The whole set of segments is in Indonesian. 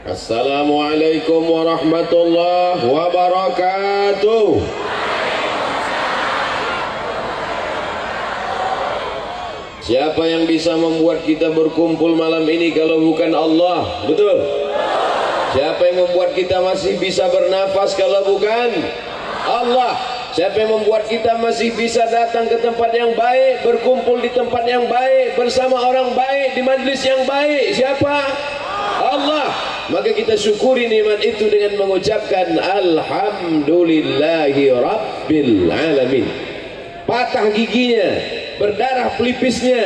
Assalamualaikum warahmatullahi wabarakatuh. Siapa yang bisa membuat kita berkumpul malam ini kalau bukan Allah? Betul? Siapa yang membuat kita masih bisa bernafas kalau bukan Allah? Siapa yang membuat kita masih bisa datang ke tempat yang baik, berkumpul di tempat yang baik, bersama orang baik, di majlis yang baik? Siapa? Allah. Maka kita syukuri nikmat itu dengan mengucapkan Alhamdulillahi Rabbil Alamin. Patah giginya, berdarah pelipisnya,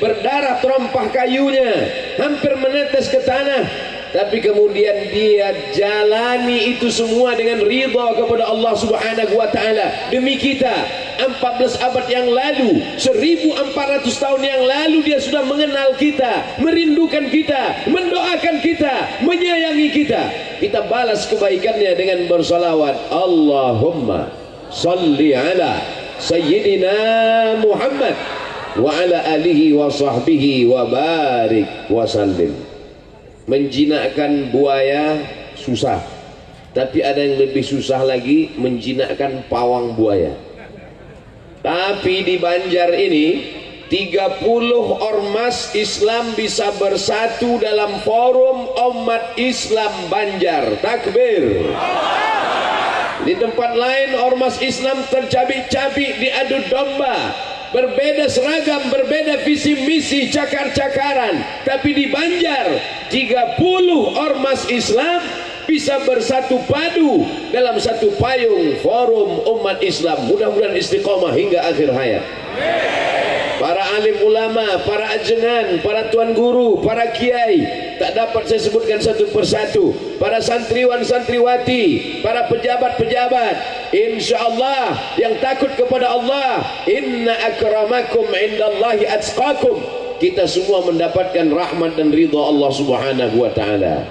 berdarah terompah kayunya, hampir menetes ke tanah, tapi kemudian dia jalani itu semua dengan ridha kepada Allah Subhanahu wa taala. Demi kita 14 abad yang lalu, 1400 tahun yang lalu dia sudah mengenal kita, merindukan kita, mendoakan kita, menyayangi kita. Kita balas kebaikannya dengan bersalawat, Allahumma salli ala Sayyidina Muhammad wa ala alihi wa sahbihi wa barik wa sallim. Menjinakkan buaya susah, tapi ada yang lebih susah lagi, menjinakkan pawang buaya. Tapi di Banjar ini 30 ormas Islam bisa bersatu dalam forum umat Islam Banjar. Takbir. Di tempat lain ormas Islam tercabik-cabik, diadu domba, berbeda seragam, berbeda visi misi, cakar-cakaran. Tapi di Banjar 30 ormas Islam bisa bersatu padu dalam satu payung forum umat Islam. Mudah-mudahan istiqomah hingga akhir hayat. Para alim ulama, para ajengan, para tuan guru, para kiai, tak dapat saya sebutkan satu persatu, para santriwan santriwati, para pejabat-pejabat, insyaallah yang takut kepada Allah, inna akramakum indallahi atqakum, kita semua mendapatkan rahmat dan ridha Allah Subhanahu wa taala.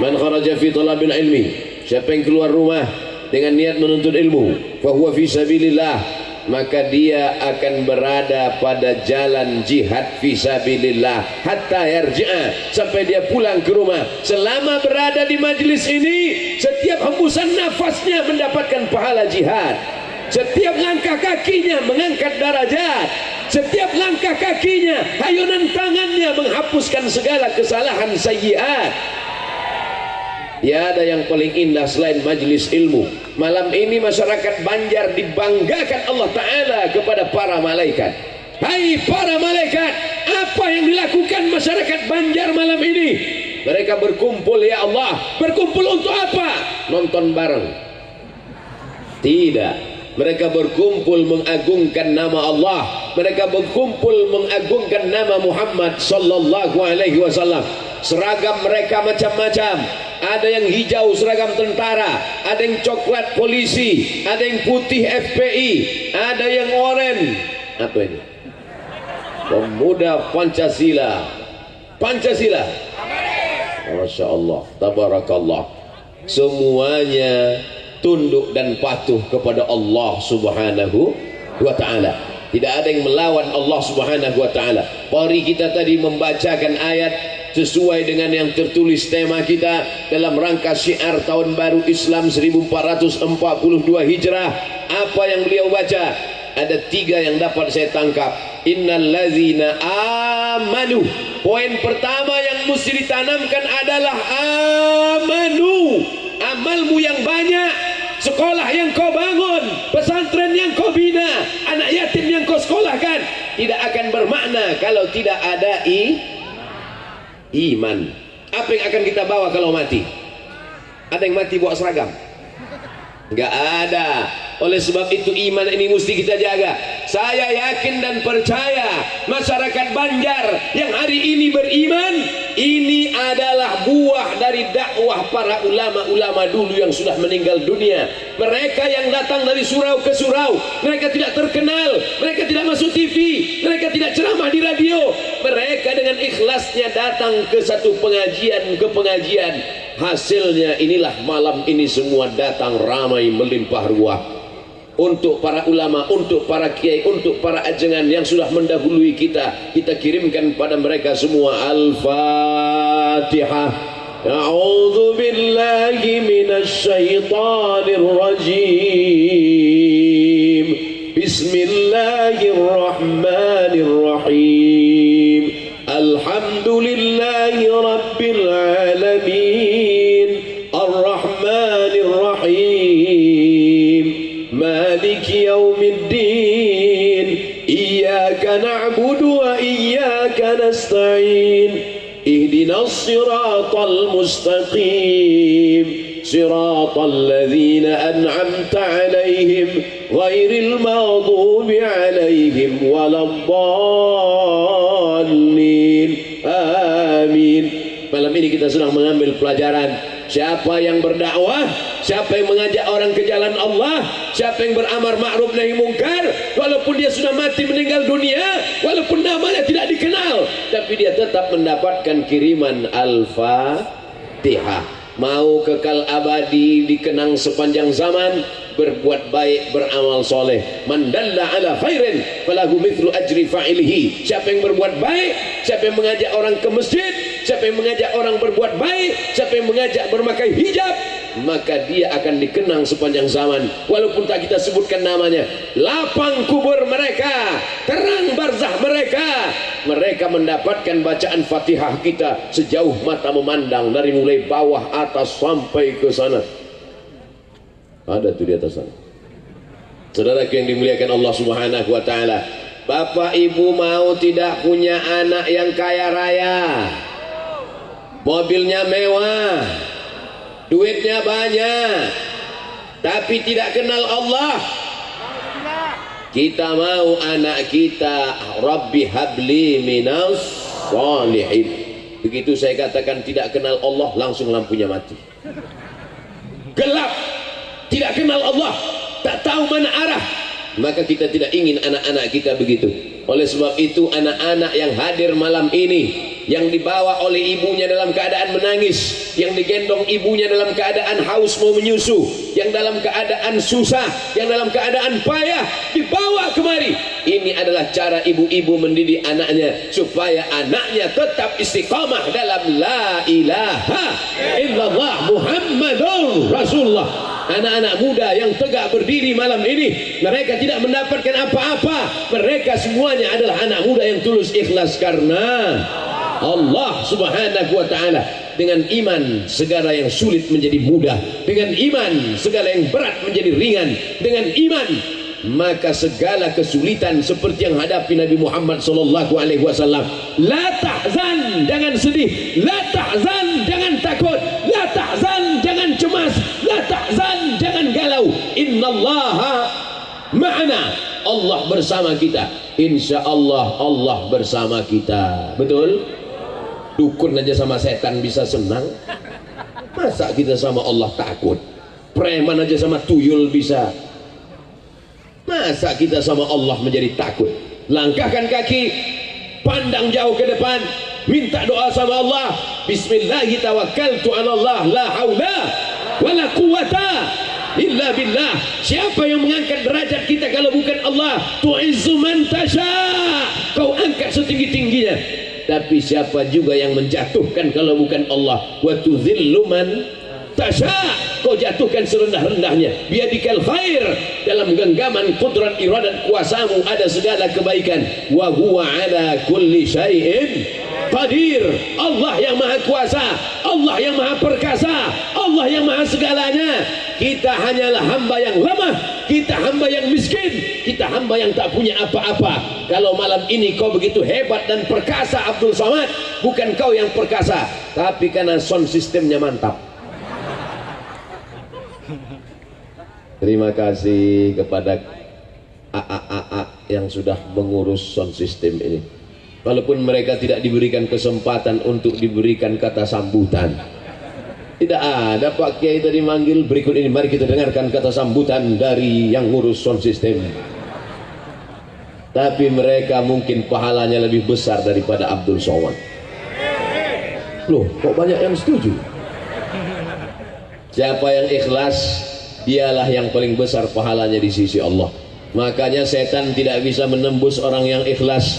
Man kharaja fi talabil ilmi, siapa yang keluar rumah dengan niat menuntut ilmu, fa huwa fi sabilillah, maka dia akan berada pada jalan jihad fisabilillah hatta yarji'a, sampai dia pulang ke rumah. Selama berada di majlis ini, setiap hembusan nafasnya mendapatkan pahala jihad. Setiap langkah kakinya mengangkat derajat. Setiap langkah kakinya, hayunan tangannya menghapuskan segala kesalahan sayyiat. Tiada yang paling indah selain majlis ilmu. Malam ini masyarakat Banjar dibanggakan Allah Ta'ala kepada para malaikat. Hai para malaikat, apa yang dilakukan masyarakat Banjar malam ini? Mereka berkumpul, ya Allah. Berkumpul untuk apa? Nonton bareng? Tidak. Mereka berkumpul mengagungkan nama Allah. Mereka berkumpul mengagungkan nama Muhammad sallallahu alaihi wasallam. Seragam mereka macam-macam. Ada yang hijau seragam tentara, ada yang coklat polisi, ada yang putih FPI, ada yang oranye. Apa ini? Pemuda Pancasila. Pancasila. Masya Allah, tabarakallah. Semuanya tunduk dan patuh kepada Allah Subhanahu wa ta'ala. Tidak ada yang melawan Allah Subhanahu wa ta'ala. Mari kita tadi membacakan ayat sesuai dengan yang tertulis tema kita dalam rangka syiar tahun baru Islam 1442 Hijrah. Apa yang beliau baca? Ada 3 yang dapat saya tangkap. Innallazina amanu. Poin pertama yang mesti ditanamkan adalah amanu. Amalmu yang banyak, sekolah yang kau bangun, pesantren yang kau bina, anak yatim yang kau sekolahkan, tidak akan bermakna kalau tidak ada iman. Apa yang akan kita bawa kalau mati? Ada yang mati bawa seragam? Enggak ada. Oleh sebab itu iman ini mesti kita jaga. Saya yakin dan percaya masyarakat Banjar yang hari ini beriman, ini adalah buah dari dakwah para ulama-ulama dulu yang sudah meninggal dunia. Mereka yang datang dari surau ke surau, mereka tidak terkenal, mereka tidak masuk TV, mereka tidak ceramah di radio. Mereka dengan ikhlasnya datang ke satu pengajian ke pengajian. Hasilnya inilah malam ini semua datang ramai melimpah ruah. untuk para ulama, untuk para kiai, untuk para ajengan yang sudah mendahului kita. Kita kirimkan pada mereka semua. Al-Fatihah. A'udzu billahi minasy syaithanir rajim. Bismillahirrahmanirrahim. Alhamdulillahi rabbil alamin. Ar-Rahmanir Rahim. Maliki yaumiddin. Iyyaka na'budu wa iyyaka nasta'in. Ihdinas siratal mustaqim. Siratal ladzina an'amta 'alaihim ghairil maghdubi 'alaihim waladdallin. Amin. Malam ini kita sedang mengambil pelajaran. Siapa yang berdakwah, siapa yang mengajak orang ke jalan Allah, siapa yang beramar ma'ruf nahi mungkar, walaupun dia sudah mati meninggal dunia, walaupun namanya tidak dikenal, tapi dia tetap mendapatkan kiriman Al-Fatihah. Mau kekal abadi, dikenang sepanjang zaman, berbuat baik, beramal soleh. Man dalla ala khairin falahu mithlu ajri fa'ilihi. Siapa yang berbuat baik, siapa yang mengajak orang ke masjid, siapa yang mengajak orang berbuat baik, siapa yang mengajak bermakai hijab, maka dia akan dikenang sepanjang zaman, walaupun tak kita sebutkan namanya. Lapang kubur mereka, terang barzah mereka, mereka mendapatkan bacaan Fatihah kita sejauh mata memandang, dari mulai bawah atas sampai ke sana. Ada tuh di atas sana. Saudaraku yang dimuliakan Allah Subhanahu wa taala, Bapak Ibu mau tidak punya anak yang kaya raya, mobilnya mewah, duitnya banyak, tapi tidak kenal Allah? Kita mau anak kita Rabbi habli minas sholihin. Begitu saya katakan tidak kenal Allah, langsung lampunya mati. Gelap, tidak kenal Allah, tak tahu mana arah. Maka kita tidak ingin anak-anak kita begitu. Oleh sebab itu anak-anak yang hadir malam ini, yang dibawa oleh ibunya dalam keadaan menangis, yang digendong ibunya dalam keadaan haus mau menyusu, yang dalam keadaan susah, yang dalam keadaan payah, dibawa kemari. Ini adalah cara ibu-ibu mendidik anaknya, supaya anaknya tetap istiqamah dalam la ilaha illallah Muhammadur Rasulullah. Anak-anak muda yang tegak berdiri malam ini, mereka tidak mendapatkan apa-apa, mereka semuanya adalah anak muda yang tulus ikhlas karena Allah Subhanahu wa ta'ala. Dengan iman segala yang sulit menjadi mudah, dengan iman segala yang berat menjadi ringan, dengan iman maka segala kesulitan seperti yang hadapi Nabi Muhammad sallallahu alaihi wasallam. La tahzan, jangan sedih, la tahzan, jangan takut, la tahzan, jangan cemas, la tahzan, jangan galau. Innallaha ma'ana, Allah bersama kita. Insya Allah Allah bersama kita. Betul? Dukun aja sama setan bisa senang, masa kita sama Allah takut? Preman aja sama tuyul bisa, masa kita sama Allah menjadi takut? Langkahkan kaki, pandang jauh ke depan, minta doa sama Allah. Bismillahi tawakkaltu ala Allah, la haula wala quwata illa billah. Siapa yang mengangkat derajat kita kalau bukan Allah? Tu'izzu man tasha, kau angkat setinggi-tingginya. Tapi siapa juga yang menjatuhkan kalau bukan Allah? Wa tudzillu man tasha, kau jatuhkan serendah-rendahnya. Biadikal khair, dalam genggaman kudrat iradat kuasamu ada segala kebaikan. Wa huwa ala kulli syai'in qadir. Allah yang maha kuasa, Allah yang maha perkasa, Allah yang maha segalanya. Kita hanyalah hamba yang lemah, kita hamba yang miskin, kita hamba yang tak punya apa-apa. Kalau malam ini kau begitu hebat dan perkasa Abdul Somad, bukan kau yang perkasa, tapi karena sound sistemnya mantap. Terima kasih kepada AA yang sudah mengurus sound system ini. Walaupun mereka tidak diberikan kesempatan untuk diberikan kata sambutan. Tidak ada Pak Kiai tadi manggil. Berikut ini mari kita dengarkan kata sambutan dari yang ngurus sound system. Tapi mereka mungkin pahalanya lebih besar daripada Abdul Somad. Loh, kok banyak yang setuju? Siapa yang ikhlas dialah yang paling besar pahalanya di sisi Allah. Makanya setan tidak bisa menembus orang yang ikhlas.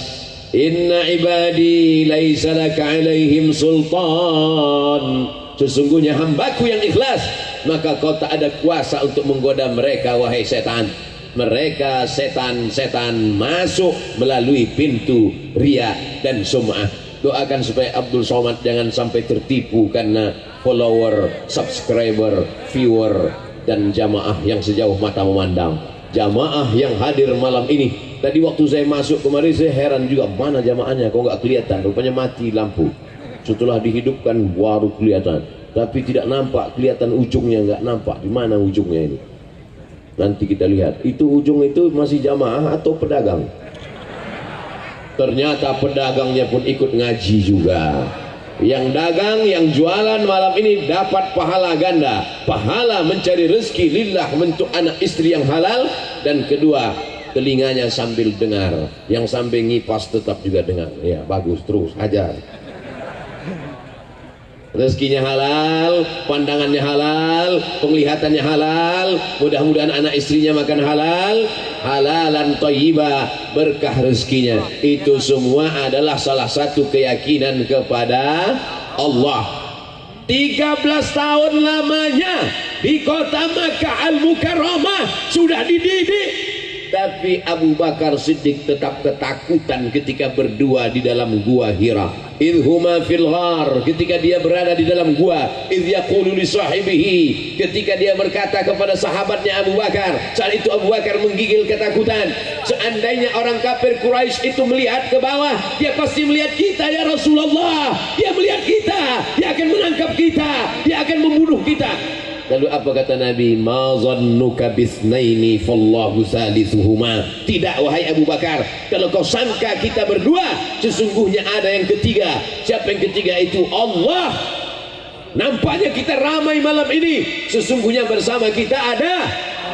Inna ibadi laisa laka alaihim sultan, sesungguhnya hambaku yang ikhlas, maka kau tak ada kuasa untuk menggoda mereka wahai setan. Mereka setan-setan masuk melalui pintu riya dan sum'ah. Doakan supaya Abdul Somad jangan sampai tertipu karena follower, subscriber, viewer dan jamaah yang sejauh mata memandang. Jamaah yang hadir malam ini, tadi waktu saya masuk kemarin saya heran juga, mana jamaahnya kok nggak kelihatan, rupanya mati lampu. Setelah dihidupkan baru kelihatan, tapi tidak nampak, kelihatan ujungnya, nggak nampak di mana ujungnya ini. Nanti kita lihat itu ujung itu masih jamaah atau pedagang. Ternyata pedagangnya pun ikut ngaji juga. Yang dagang, yang jualan malam ini dapat pahala ganda, pahala mencari rezeki lillah untuk anak istri yang halal, dan kedua telinganya sambil dengar, yang sambil ngipas tetap juga dengar. Ya bagus, terus ajar. Rezekinya halal, pandangannya halal, penglihatannya halal, mudah-mudahan anak istrinya makan halal, halalan thayyibah, berkah rezekinya. Itu semua adalah salah satu keyakinan kepada Allah. 13 tahun lamanya di kota Makkah Al-Mukarramah sudah dididik. Tapi Abu Bakar Siddiq tetap ketakutan ketika berdua di dalam gua Hira. Idhuma fil ghar, ketika dia berada di dalam gua, idh yaqulu li sahibihi, ketika dia berkata kepada sahabatnya Abu Bakar. Saat itu Abu Bakar menggigil ketakutan. Seandainya orang kafir Quraisy itu melihat ke bawah, dia pasti melihat kita ya Rasulullah. Dia melihat kita, dia akan menangkap kita, dia akan membunuh kita. Lalu apa kata Nabi? Ma zannuka bisnaini fallahu salisuhuma. Tidak wahai Abu Bakar, kalau kau sangka kita berdua, sesungguhnya ada yang ketiga. Siapa yang ketiga itu? Allah. Nampaknya kita ramai malam ini, sesungguhnya bersama kita ada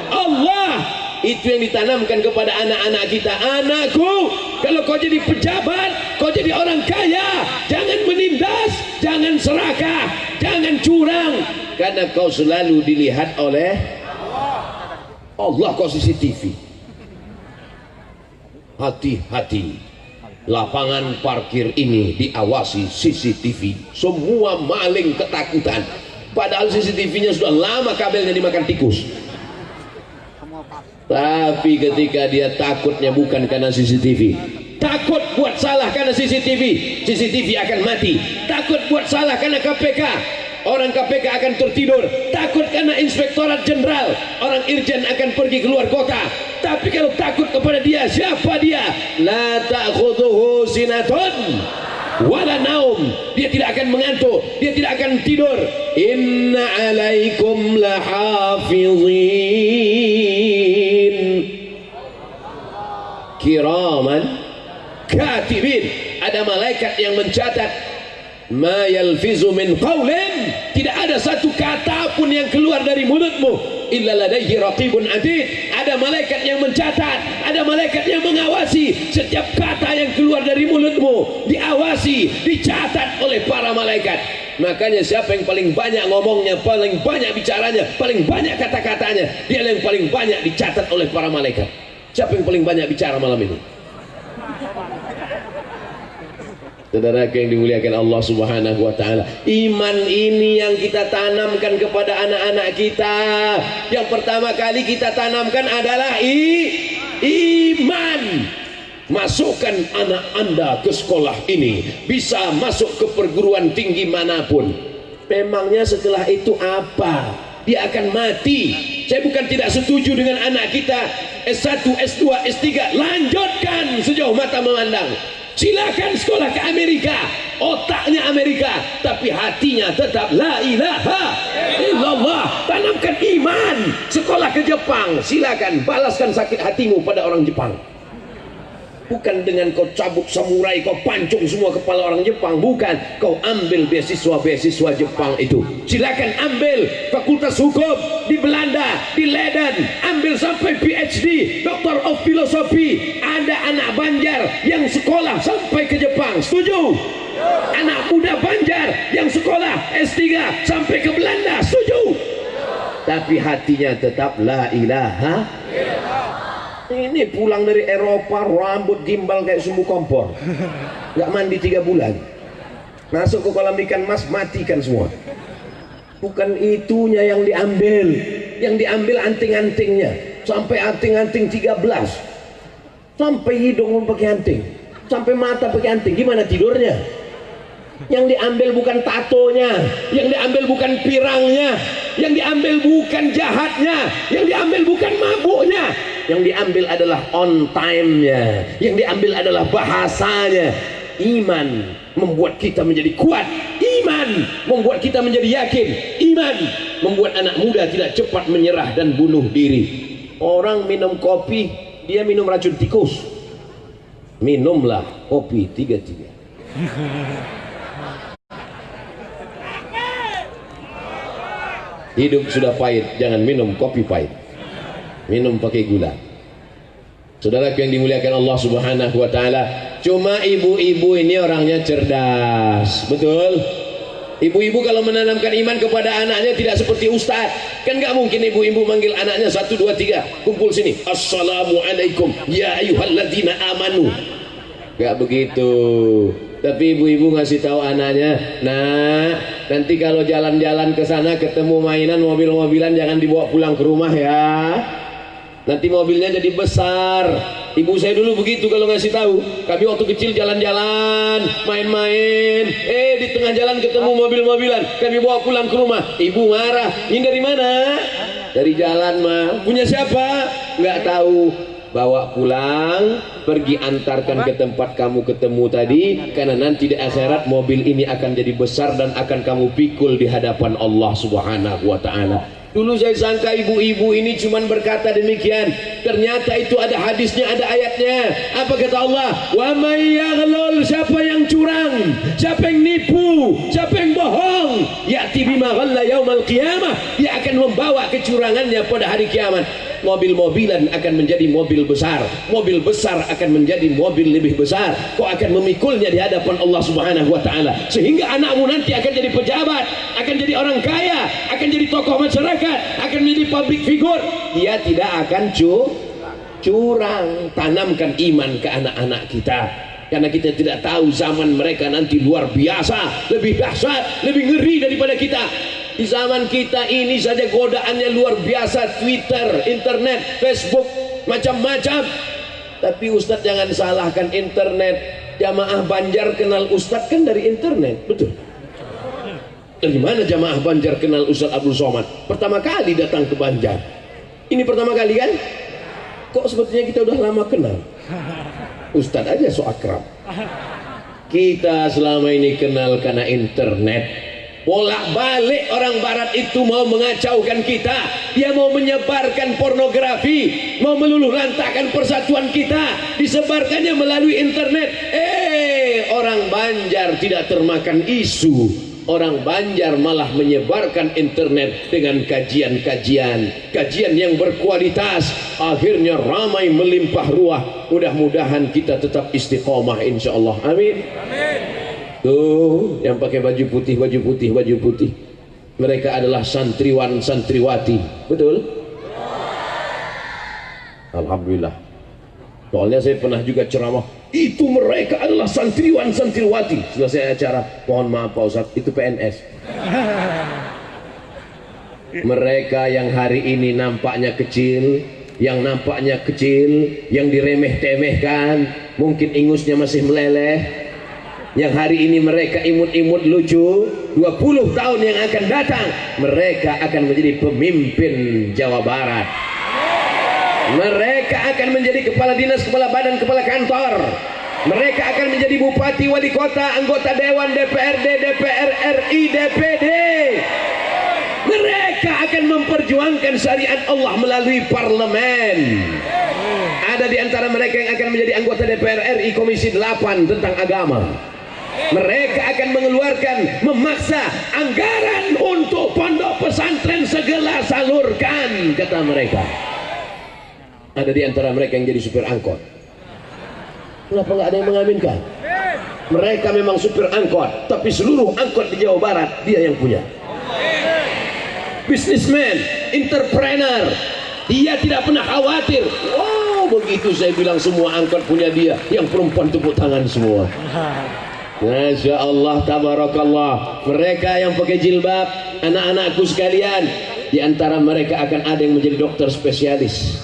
Allah. Itu yang ditanamkan kepada anak-anak kita. Anakku, kalau kau jadi pejabat, kau jadi orang kaya, jangan menindas, jangan serakah, jangan curang, karena kau selalu dilihat oleh Allah. Kau CCTV. Hati-hati, lapangan parkir ini diawasi CCTV. Semua maling ketakutan, padahal CCTV-nya sudah lama kabelnya dimakan tikus. Tapi ketika dia takutnya bukan karena CCTV, takut buat salah karena CCTV, CCTV akan mati. Takut buat salah karena KPK, orang KPK akan tertidur. Takut karena Inspektorat Jenderal, orang Irjen akan pergi keluar kota. Tapi kalau takut kepada dia, siapa dia? La ta'khudhuhu sinatun wala naum, dia tidak akan mengantuk, dia tidak akan tidur. Inna alaikum lahafizin kiraman katibin, ada malaikat yang mencatat. Ma yalfizu min qaulin, tidak ada satu kata pun yang keluar dari mulutmu illa ladaihi raqibun atid. Ada malaikat yang mencatat, ada malaikat yang mengawasi setiap kata yang keluar dari mulutmu, diawasi, dicatat oleh para malaikat. Makanya siapa yang paling banyak ngomongnya, paling banyak bicaranya, paling banyak kata-katanya, dia yang paling banyak dicatat oleh para malaikat. Siapa yang paling banyak bicara malam ini? Saudara yang dimuliakan Allah Subhanahu wa taala, iman ini yang kita tanamkan kepada anak-anak kita. Yang pertama kali kita tanamkan adalah iman. Masukkan anak Anda ke sekolah ini, bisa masuk ke perguruan tinggi manapun. Memangnya setelah itu apa? Dia akan mati. Saya bukan tidak setuju dengan anak kita S1, S2, S3, lanjutkan sejauh mata memandang. Silakan sekolah ke Amerika, otaknya Amerika, tapi hatinya tetap la ilaha illallah. Tanamkan iman. Sekolah ke Jepang, silakan, balaskan sakit hatimu pada orang Jepang. Bukan dengan kau cabut samurai, kau pancung semua kepala orang Jepang. Bukan, kau ambil beasiswa Jepang itu. Silakan ambil fakultas hukum di Belanda, di Leiden, ambil sampai PhD, Doctor of Philosophy. Ada anak Banjar yang sekolah sampai ke Jepang, setuju? Anak muda Banjar yang sekolah S3 sampai ke Belanda, setuju? tapi hatinya tetap la ilaha. Ini pulang dari Eropa, rambut gimbal kayak sumbu kompor, nggak mandi 3 bulan, masuk ke kolam ikan mas, matikan semua. Bukan itunya yang diambil anting-antingnya, sampai anting-anting 13, sampai hidung pakai anting, sampai mata pakai anting. Gimana tidurnya? Yang diambil bukan tatonya, yang diambil bukan pirangnya, yang diambil bukan jahatnya, yang diambil bukan mabuknya, yang diambil adalah on time-nya, yang diambil adalah bahasanya. Iman membuat kita menjadi kuat, iman membuat kita menjadi yakin, iman membuat anak muda tidak cepat menyerah dan bunuh diri. Orang minum kopi, dia minum racun tikus. Minumlah kopi 3-3. Hidup sudah pahit, jangan minum kopi pahit, minum pakai gula. Saudara yang dimuliakan Allah Subhanahu wa taala, cuma ibu-ibu ini orangnya cerdas, betul? Ibu-ibu kalau menanamkan iman kepada anaknya tidak seperti ustaz. Kan nggak mungkin ibu-ibu manggil anaknya 1, 2, 3, kumpul sini, assalamualaikum ya ayyuhalladzina amanu. Nggak begitu. Tapi ibu-ibu ngasih tahu anaknya, nah nanti kalau jalan-jalan ke sana ketemu mainan mobil-mobilan jangan dibawa pulang ke rumah ya. Nanti mobilnya jadi besar. Ibu saya dulu begitu kalau ngasih tahu. Kami waktu kecil jalan-jalan, main-main, di tengah jalan ketemu mobil-mobilan, kami bawa pulang ke rumah. Ibu marah. Ini dari mana? Dari jalan mah. Punya siapa? Nggak tahu. Bawa pulang, pergi antarkan ke tempat kamu ketemu tadi, karena nanti di akhirat mobil ini akan jadi besar dan akan kamu pikul di hadapan Allah Subhanahu wa taala. Dulu saya sangka ibu-ibu ini cuman berkata demikian, ternyata itu ada hadisnya, ada ayatnya. Apa kata Allah? Wa may yaghlul, siapa yang curang, siapa yang nipu, siapa yang bohong, ya'ti bima ghalla yaumal qiyamah, dia akan membawa kecurangannya pada hari kiamat. Mobil-mobilan akan menjadi mobil besar, mobil besar akan menjadi mobil lebih besar. Kau akan memikulnya di hadapan Allah Subhanahu wa taala, sehingga anakmu nanti akan jadi pejabat, akan jadi orang kaya, akan jadi tokoh masyarakat, akan menjadi public figure. Dia tidak akan curang. Tanamkan iman ke anak-anak kita, karena kita tidak tahu zaman mereka nanti luar biasa, lebih dahsyat, lebih ngeri daripada kita. Di zaman kita ini saja godaannya luar biasa, Twitter, internet, Facebook, macam-macam. Tapi Ustadz jangan salahkan internet. Jamaah Banjar kenal Ustadz kan dari internet, betul? Dari mana jamaah Banjar kenal Ustadz Abdul Somad? Pertama kali datang ke Banjar. Ini pertama kali kan? Kok sebetulnya kita udah lama kenal? Ustadz aja so akrab. Kita selama ini kenal karena internet. Bolak-balik orang barat itu mau mengacaukan kita. Dia mau menyebarkan pornografi, mau meluluh lantakkan persatuan kita, disebarkannya melalui internet. Orang Banjar tidak termakan isu. Orang Banjar malah menyebarkan internet dengan kajian yang berkualitas. Akhirnya ramai melimpah ruah. Mudah-mudahan kita tetap istiqomah insyaallah. Amin. Tuh yang pakai baju putih, mereka adalah santriwan santriwati, betul? Alhamdulillah. Soalnya saya pernah juga ceramah, itu mereka adalah santriwan santriwati. Selesai acara, mohon maaf Pak Ustadz, itu PNS. Mereka yang hari ini nampaknya kecil, yang diremeh-temehkan, mungkin ingusnya masih meleleh. Yang hari ini mereka imut-imut lucu, 20 tahun yang akan datang mereka akan menjadi pemimpin Jawa Barat. Mereka akan menjadi kepala dinas, kepala badan, kepala kantor. Mereka akan menjadi bupati, wali kota, anggota dewan, DPRD, DPR RI, DPD. Mereka akan memperjuangkan syariat Allah melalui parlemen. Ada di antara mereka yang akan menjadi anggota DPR RI Komisi 8 tentang agama. Mereka akan mengeluarkan, memaksa anggaran untuk pondok pesantren segera salurkan, kata mereka. Ada di antara mereka yang jadi supir angkot. Kenapa nggak ada yang mengaminkan? Mereka memang supir angkot, tapi seluruh angkot di Jawa Barat dia yang punya. Businessman, entrepreneur. Dia tidak pernah khawatir. Wow, begitu saya bilang semua angkot punya dia, yang perempuan tepuk tangan semua. Masya Allah, tabarakallah. Mereka yang pakai jilbab, anak-anakku sekalian, di antara mereka akan ada yang menjadi dokter spesialis.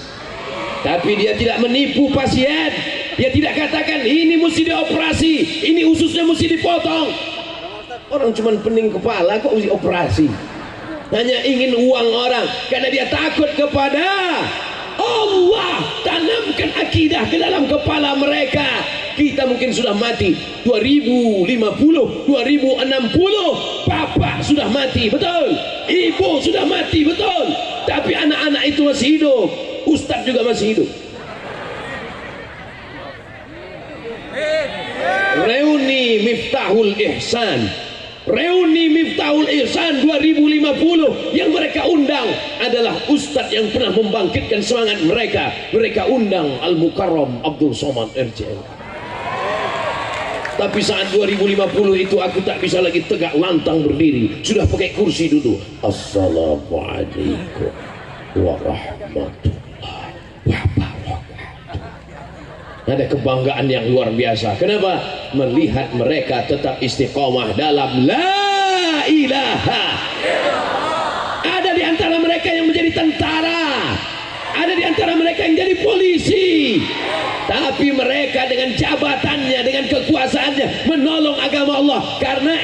Tapi dia tidak menipu pasien. Dia tidak katakan ini mesti dioperasi, ini ususnya mesti dipotong. Orang cuma pening kepala kok mesti operasi. Hanya ingin uang orang karena dia takut kepada Allah. Tanamkan akidah ke dalam kepala mereka. Kita mungkin sudah mati 2050, 2060, bapak sudah mati, betul, ibu sudah mati, betul, tapi anak-anak itu masih hidup, ustadz juga masih hidup. Reuni Miftahul Ihsan, reuni Miftahul Ihsan 2050 yang mereka undang adalah ustadz yang pernah membangkitkan semangat mereka. Mereka undang Al-Mukarram Abdul Somad RJL. Tapi saat 2050 itu aku tak bisa lagi tegak lantang berdiri, sudah pakai kursi duduk. Assalamualaikum warahmatullahi wabarakatuh. Ada kebanggaan yang luar biasa. Kenapa? Melihat mereka tetap istiqomah dalam la ilaha. Ada di antara mereka yang menjadi tentara, ada di antara mereka yang jadi polisi, tapi mereka dengan jabatannya, dengan kekuasaannya menolong agama Allah. Karena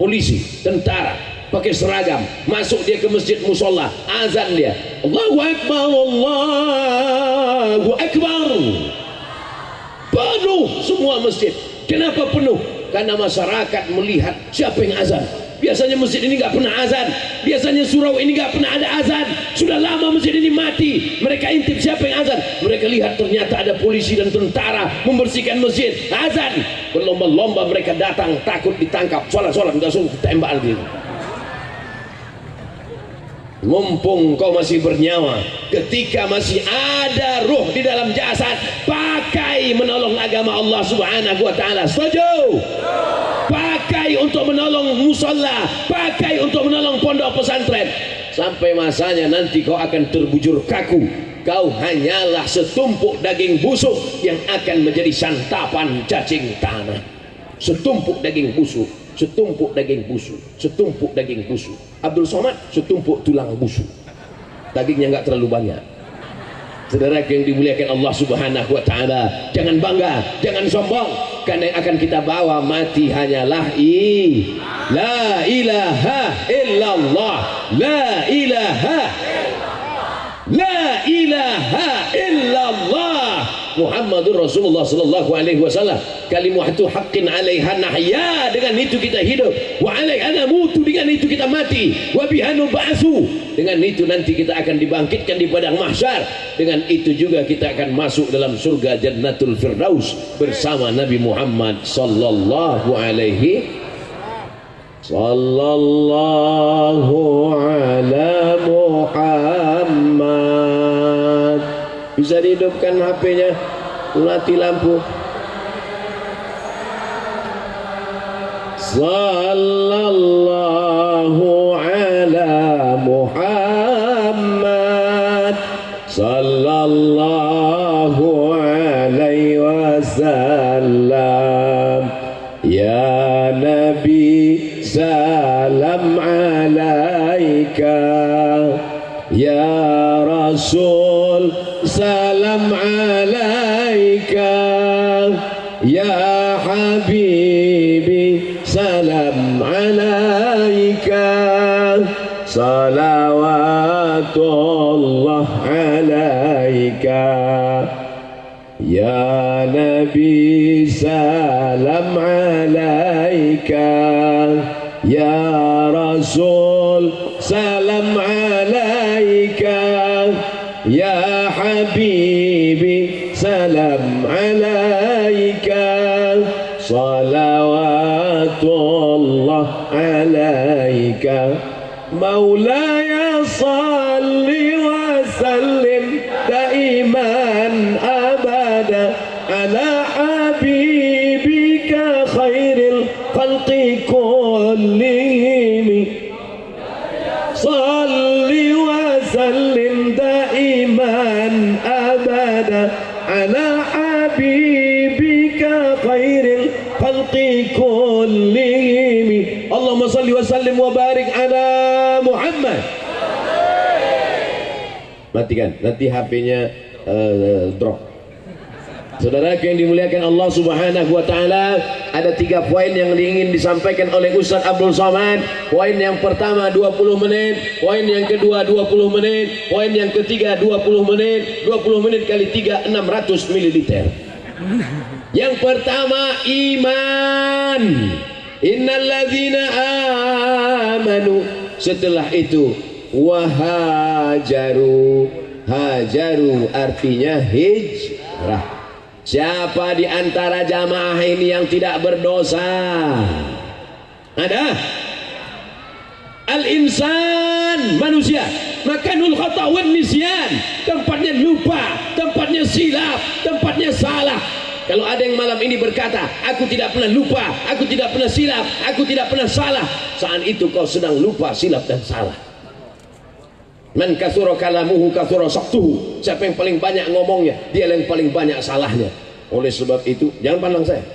polisi, tentara, pakai seragam, masuk dia ke masjid musola, azan dia, Allahu Akbar, Allahu Akbar, penuh semua masjid. Kenapa penuh? Karena masyarakat melihat siapa yang azan. Biasanya masjid ini nggak pernah azan, biasanya surau ini nggak pernah ada azan. Sudah lama masjid ini mati. Mereka intip siapa yang azan. Mereka lihat ternyata ada polisi dan tentara membersihkan masjid, azan. Berlomba-lomba mereka datang, takut ditangkap. Sholat langsung tembak lagi. Mumpung kau masih bernyawa, ketika masih ada ruh di dalam jasad, pakai menolong agama Allah Subhanahu wa Ta'ala. Setuju? Pakai untuk menolong musola, pakai untuk menolong pondok pesantren. Sampai masanya nanti kau akan terbujur kaku. Kau hanyalah setumpuk daging busuk yang akan menjadi santapan cacing tanah. Setumpuk daging busuk, setumpuk daging busuk, setumpuk daging busuk. Abdul Somad setumpuk tulang busuk, dagingnya nggak terlalu banyak. Saudara yang dimuliakan Allah Subhanahu wa Ta'ala, jangan bangga, jangan sombong, karena yang akan kita bawa mati hanyalah la ilaha illallah, la ilaha illallah Muhammadur Rasulullah sallallahu alaihi wasallam. Kalimatu haqqin 'alaiha nahya, dengan itu kita hidup, wa 'alaiha namutu, dengan itu kita mati, wa biha nub'atsu, dengan itu nanti kita akan dibangkitkan di padang mahsyar, dengan itu juga kita akan masuk dalam surga Jannatul Firdaus bersama Nabi Muhammad sallallahu alaihi ala Muhammad. Bisa dihidupkan HP-nya, mati lampu. Sallallahu ala Muhammad, sallallahu alaihi wasallam. Ya Nabi salam alaika, ya Rasul salam alaika, ya Habibi salam alaika, salawatullah alaika, ya Nabi salam alaika, ya Rasul salam alaika, ya Habibi salam alaika, salawatullah alaika, maulaya salli wa sallim daiman abada ala habibika khairil khalqi kullihim. khalqi kullihim. Allahumma salli wa sallim wa barik ala Muhammad. Matikan, nanti HP-nya drop. Saudara yang dimuliakan Allah Subhanahu wa taala, ada 3 poin yang ingin disampaikan oleh Ustaz Abdul Somad. Poin yang pertama 20 menit, poin yang kedua 20 menit, poin yang ketiga 20 menit. 20 menit kali 3 600 ml. Yang pertama iman. Innalladzina amanu. Setelah itu wahajaru. Hajaru artinya hijrah. Siapa di antara jamaah ini yang tidak berdosa? Ada? Al-insan, manusia, makanul khata' wan nisyan, tempatnya lupa, tempatnya silap, tempatnya salah. Kalau ada yang malam ini berkata, aku tidak pernah lupa, aku tidak pernah silap, aku tidak pernah salah, saat itu kau sedang lupa, silap dan salah. Man katsura kalamuhu katsura saktuhu. Siapa yang paling banyak ngomongnya, dia yang paling banyak salahnya. Oleh sebab itu, jangan pandang saya.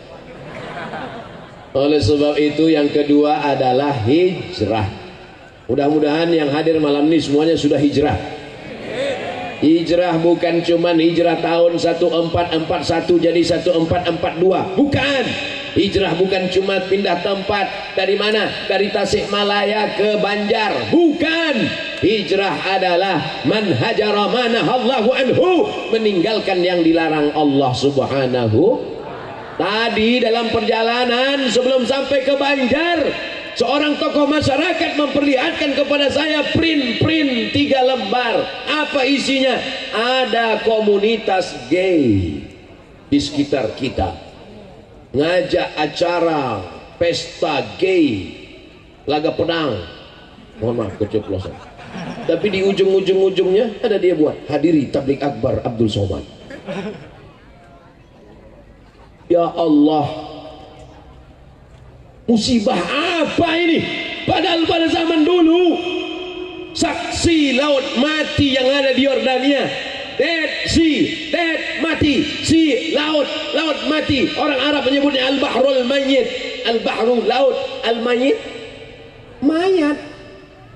Oleh sebab itu yang kedua adalah hijrah. Mudah-mudahan yang hadir malam ini semuanya sudah hijrah. Hijrah bukan cuman hijrah tahun 1441 jadi 1442. Bukan. Hijrah bukan cuma pindah tempat. Dari mana? Dari Tasikmalaya ke Banjar. Bukan. Hijrah adalah man hajara manahallahu anhu, meninggalkan yang dilarang Allah Subhanahu. Tadi dalam perjalanan sebelum sampai ke Banjar, seorang tokoh masyarakat memperlihatkan kepada saya print 3 lembar. Apa isinya? Ada komunitas gay di sekitar kita, ngajak acara pesta gay, laga pedang. Mohon maaf keceplosan. Tapi di ujung-ujungnya ada dia buat hadiri tablik akbar Abdul Somad. Ya Allah, musibah apa ini? Padahal pada zaman dulu saksi laut mati yang ada di Yordania, Dead Sea, dead mati, sea laut, laut mati. Orang Arab menyebutnya al-bahrul mayyit. Al-bahru laut, al-mayyit mayat,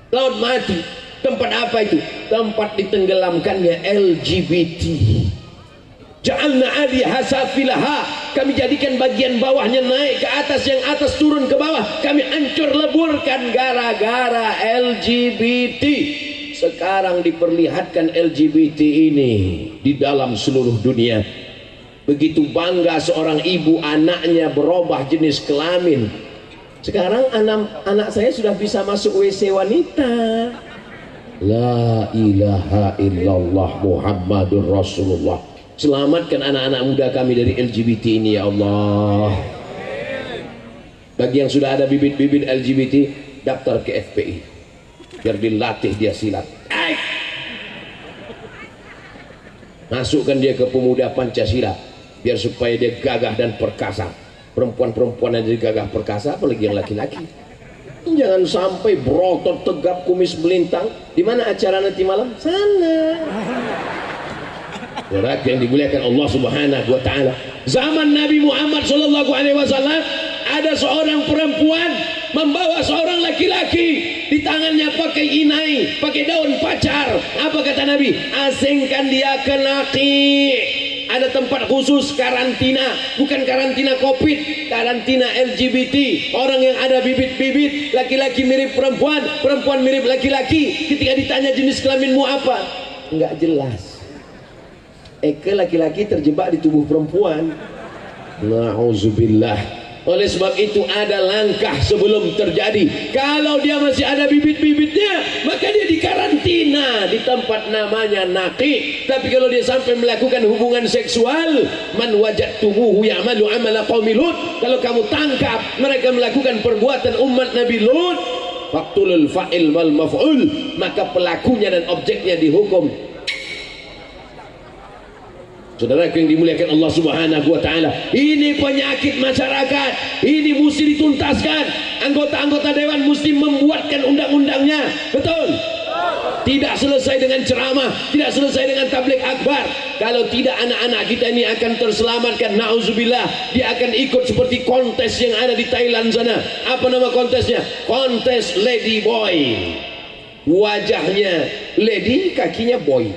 laut mati. Tempat apa itu? Tempat ditenggelamkannya LGBT. Ja'alna 'aliyaha safilaha, kami jadikan bagian bawahnya naik ke atas, yang atas turun ke bawah. Kami hancur leburkan gara-gara LGBT. Sekarang diperlihatkan LGBT ini di dalam seluruh dunia. Begitu bangga seorang ibu anaknya berubah jenis kelamin. Sekarang anak saya sudah bisa masuk WC wanita. La ilaha illallah Muhammadur Rasulullah. Selamatkan anak-anak muda kami dari LGBT ini ya Allah. Bagi yang sudah ada bibit-bibit LGBT, daftar ke FPI biar dilatih dia silat. Masukkan dia ke pemuda Pancasila biar supaya dia gagah dan perkasa. Perempuan-perempuan yang jadi gagah perkasa, apalagi yang laki-laki. Jangan sampai berotot tegap kumis melintang. Di mana acara nanti malam? Sana. Saudara yang dimuliakan Allah Subhanahu wa taala. Zaman Nabi Muhammad sallallahu alaihi wasallam ada seorang perempuan membawa seorang laki-laki, di tangannya pakai inai, pakai daun pacar. Apa kata Nabi? Asingkan dia ke Naqi. Ada tempat khusus karantina, bukan karantina Covid, karantina LGBT. Orang yang ada bibit-bibit, laki-laki mirip perempuan, perempuan mirip laki-laki. Ketika ditanya jenis kelaminmu apa? Enggak jelas. Eke laki-laki terjebak di tubuh perempuan. Na'udzubillah. Oleh sebab itu ada langkah sebelum terjadi. Kalau dia masih ada bibit-bibitnya, maka dia dikarantina di tempat namanya Naqi. Tapi kalau dia sampai melakukan hubungan seksual, man wajadtumuhu ya'malu amala qaumi Lut, kalau kamu tangkap mereka melakukan perbuatan umat Nabi Lut, faqtulul fa'il wal maf'ul, maka pelakunya dan objeknya dihukum. Saudaraku yang dimuliakan Allah Subhanahu wa taala, ini penyakit masyarakat, ini mesti dituntaskan. Anggota-anggota dewan mesti membuatkan undang-undangnya. Betul? Tidak selesai dengan ceramah, tidak selesai dengan tabligh akbar. Kalau tidak, anak-anak kita ini akan terselamatkan. Nauzubillah, dia akan ikut seperti kontes yang ada di Thailand sana. Apa nama kontesnya? Kontes lady boy. Wajahnya lady, kakinya boy.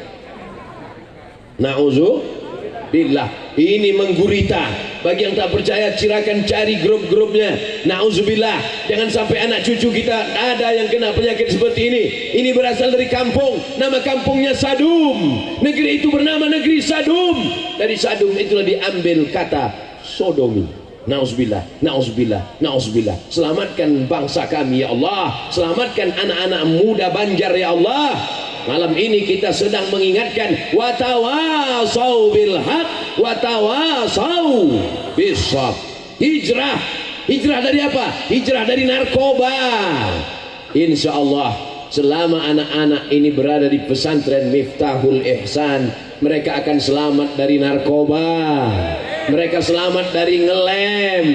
Nauzubillah, ini menggurita. Bagi yang tak percaya, silakan cari grup-grupnya. Nauzubillah, jangan sampai anak cucu kita ada yang kena penyakit seperti ini. Ini berasal dari kampung, nama kampungnya Sadum. Negeri itu bernama negeri Sadum. Dari Sadum itulah diambil kata sodomi. Nauzubillah, nauzubillah, nauzubillah. Selamatkan bangsa kami ya Allah, selamatkan anak-anak muda Banjar ya Allah. Malam ini kita sedang mengingatkan watawasau bil haq watawasau bisab. Hijrah, hijrah dari apa? Hijrah dari narkoba. Insya Allah selama anak-anak ini berada di pesantren Miftahul Ihsan, mereka akan selamat dari narkoba, mereka selamat dari ngelem,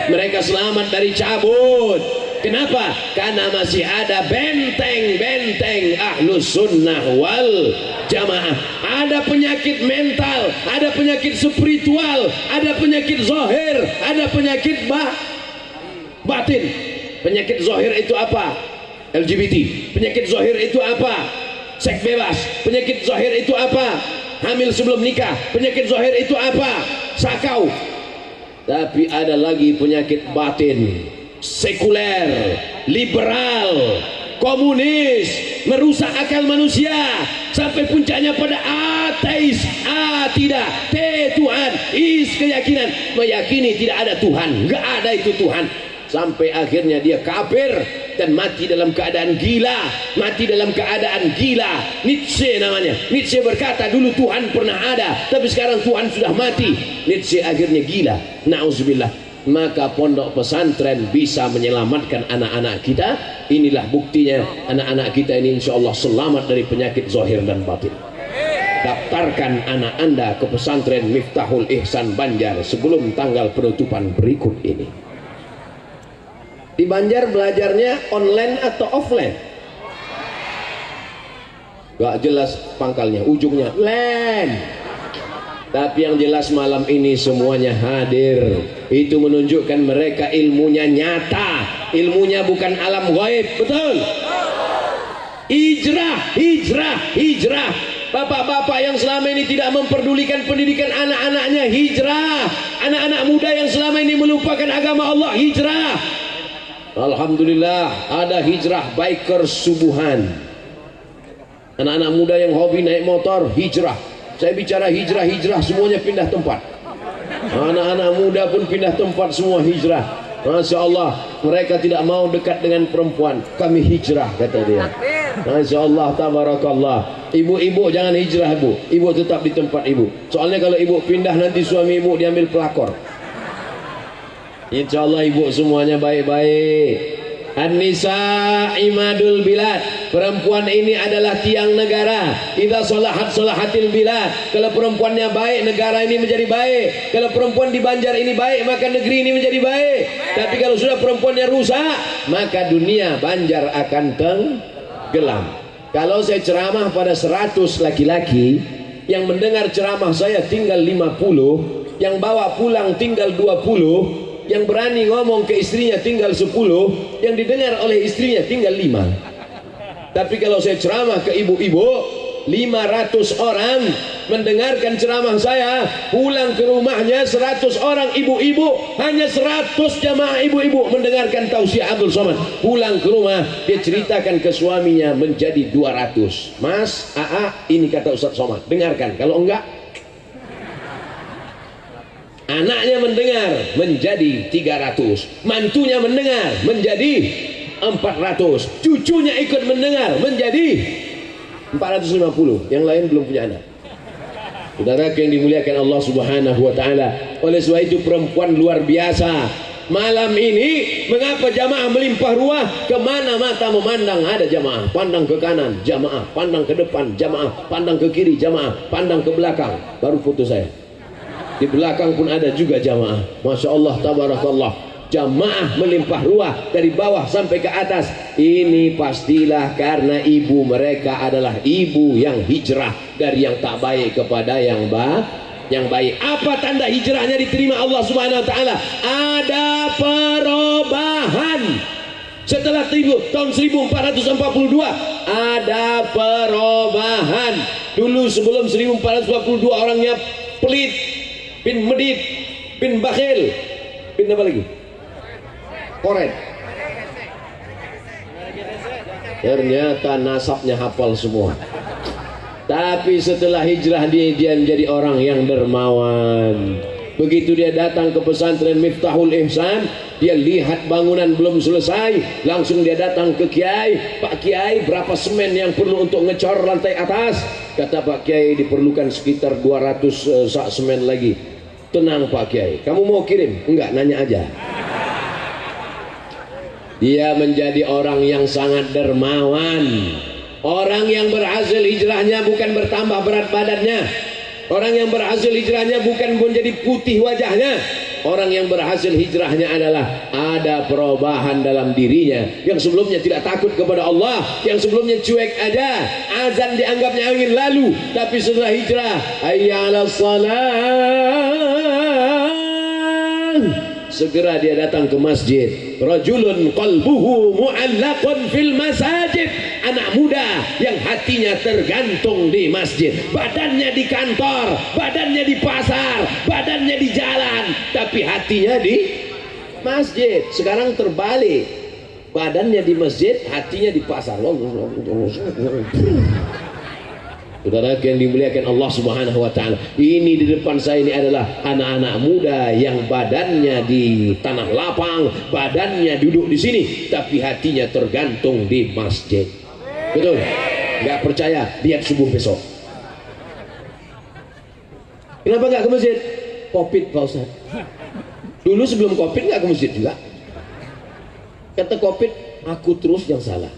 mereka selamat dari cabut. Kenapa? Karena masih ada benteng-benteng Ahlus Sunnah wal Jamaah. Ada penyakit mental, ada penyakit spiritual, ada penyakit zahir, ada penyakit batin. Penyakit zahir itu apa? LGBT. Penyakit zahir itu apa? Seks bebas. Penyakit zahir itu apa? Hamil sebelum nikah. Penyakit zahir itu apa? Sakau. Tapi ada lagi penyakit batin, sekuler, liberal, komunis, merusak akal manusia sampai puncaknya pada ateis, tidak, Tuhan, keyakinan, meyakini tidak ada Tuhan, nggak ada itu Tuhan, sampai akhirnya dia kafir dan mati dalam keadaan gila, mati dalam keadaan gila. Nietzsche namanya. Nietzsche berkata dulu Tuhan pernah ada, tapi sekarang Tuhan sudah mati. Nietzsche akhirnya gila. Nauzubillah. Maka pondok pesantren bisa menyelamatkan anak-anak kita. Inilah buktinya, anak-anak kita ini insya Allah selamat dari penyakit zahir dan batin. Daftarkan anak anda ke pesantren Miftahul Ihsan Banjar sebelum tanggal penutupan berikut ini. Di Banjar belajarnya online atau offline? Gak jelas pangkalnya, ujungnya len. Tapi yang jelas malam ini semuanya hadir. Itu menunjukkan mereka ilmunya nyata, ilmunya bukan alam gaib. Betul? Hijrah, hijrah, hijrah. Bapak-bapak yang selama ini tidak memperdulikan pendidikan anak-anaknya, hijrah. Anak-anak muda yang selama ini melupakan agama Allah, hijrah. Alhamdulillah ada hijrah bikers subuhan. Anak-anak muda yang hobi naik motor, hijrah. Saya bicara hijrah-hijrah, semuanya pindah tempat. Anak-anak muda pun pindah tempat, semua hijrah. Masya Allah, mereka tidak mau dekat dengan perempuan. Kami hijrah, kata dia. Masya Allah, tabarakallah. Ibu-ibu jangan hijrah, ibu. Ibu tetap di tempat ibu. Soalnya kalau ibu pindah nanti suami ibu diambil pelakor. Insya Allah ibu semuanya baik-baik. An-nisa imadul bilad. Perempuan ini adalah tiang negara. Idza salahat salahatil bilad. Kalau perempuannya baik, negara ini menjadi baik. Kalau perempuan di Banjar ini baik, maka negeri ini menjadi baik. Tapi kalau sudah perempuannya rusak, maka dunia Banjar akan tenggelam. Kalau saya ceramah pada 100 laki-laki, yang mendengar ceramah saya tinggal 50, yang bawa pulang tinggal 20, yang berani ngomong ke istrinya tinggal 10, yang didengar oleh istrinya tinggal 5. Tapi kalau saya ceramah ke ibu-ibu, 500 orang mendengarkan ceramah saya, pulang ke rumahnya 100 orang ibu-ibu, hanya 100 jamaah ibu-ibu mendengarkan tausiah Abdul Somad. Pulang ke rumah, dia ceritakan ke suaminya menjadi 200. Mas, ini kata Ustaz Somad, dengarkan. Kalau enggak, anaknya mendengar menjadi 300, mantunya mendengar menjadi 400, cucunya ikut mendengar menjadi 450, yang lain belum punya anak. Saudara yang dimuliakan Allah Subhanahu wa taala. Oleh sebab itu perempuan luar biasa. Malam ini mengapa jamaah melimpah ruah? Kemana mata memandang ada jamaah. Pandang ke kanan jamaah, pandang ke depan jamaah, pandang ke kiri jamaah, pandang ke belakang. Baru foto saya. Di belakang pun ada juga jamaah. Masya Allah, tabarakallah. Jamaah melimpah ruah dari bawah sampai ke atas. Ini pastilah karena ibu mereka adalah ibu yang hijrah dari yang tak baik kepada yang baik. Apa tanda hijrahnya diterima Allah Subhanahu wa taala? Ada perubahan. Setelah tahun 1442 ada perubahan. Dulu sebelum 1442 orangnya pelit, bin medit, bin bakhil, bin apa lagi? Koret. Ternyata nasabnya hafal semua. Tapi setelah hijrah dia menjadi orang yang dermawan. Begitu dia datang ke pesantren Miftahul Ihsan, dia lihat bangunan belum selesai, langsung dia datang ke Kiai. Pak Kiai, berapa semen yang perlu untuk ngecor lantai atas? Kata Pak Kiai, diperlukan sekitar 200 sak semen lagi. Tenang Pak Kiai, kamu mau kirim? Enggak, nanya aja. Dia menjadi orang yang sangat dermawan. Orang yang berhasil hijrahnya bukan bertambah berat badannya. Orang yang berhasil hijrahnya bukan menjadi putih wajahnya. Orang yang berhasil hijrahnya adalah ada perubahan dalam dirinya. Yang sebelumnya tidak takut kepada Allah, yang sebelumnya cuek aja, azan dianggapnya angin lalu. Tapi setelah hijrah, hayya 'alas shalah, segera dia datang ke masjid. Rajulun qalbuhu mu'allaqun fil masajid. Anak muda yang hatinya tergantung di masjid. Badannya di kantor, badannya di pasar, badannya di jalan, tapi hatinya di masjid. Sekarang terbalik. Badannya di masjid, hatinya di pasar. Saudara yang dimuliakan Allah Subhanahu wa taala, ini di depan saya ini adalah anak-anak muda yang badannya di tanah lapang, badannya duduk di sini, tapi hatinya tergantung di masjid. Betul? Nggak percaya? Lihat subuh besok. Kenapa nggak ke masjid? Covid Pak Ustaz. Dulu sebelum Covid nggak ke masjid juga. Kata Covid, aku terus yang salah.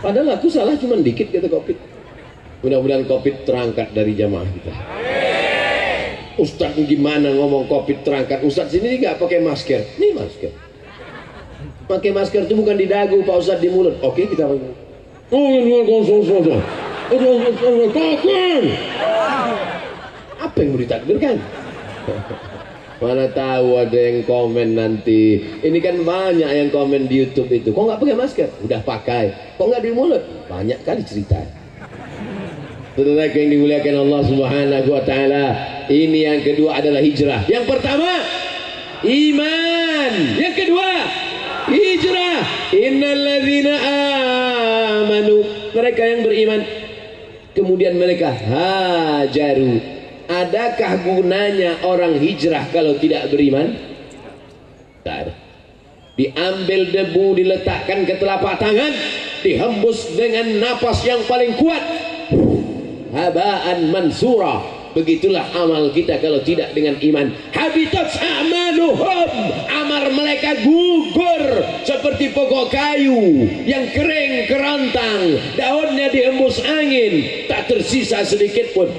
Padahal aku salah cuma dikit, kata Covid. Mudah-mudahan Covid terangkat dari jamaah kita. Ustaz gimana ngomong Covid terangkat? Ustaz sini nggak pakai masker. Ini masker. Pakai masker itu bukan di dagu Pak Ustaz, di mulut. Oke, kita pakai. Apa yang mau ditakdirkan? Mana tahu ada yang komen nanti. Ini kan banyak yang komen di YouTube itu. Kok nggak pakai masker? Udah pakai. Kok nggak di mulut? Banyak kali cerita. Saudara yang dimuliakan Allah Subhanahu wa taala, ini yang kedua adalah hijrah. Yang pertama iman, yang kedua hijrah. Innalladzina amanu, mereka yang beriman kemudian mereka hajaru. Adakah gunanya orang hijrah kalau tidak beriman? Tak ada. Diambil debu, diletakkan ke telapak tangan, dihembus dengan napas yang paling kuat, habaan mansura. Begitulah amal kita kalau tidak dengan iman. Habitat a'maluhum, amal mereka gugur seperti pokok kayu yang kering kerontang, daunnya dihembus angin, tak tersisa sedikit pun.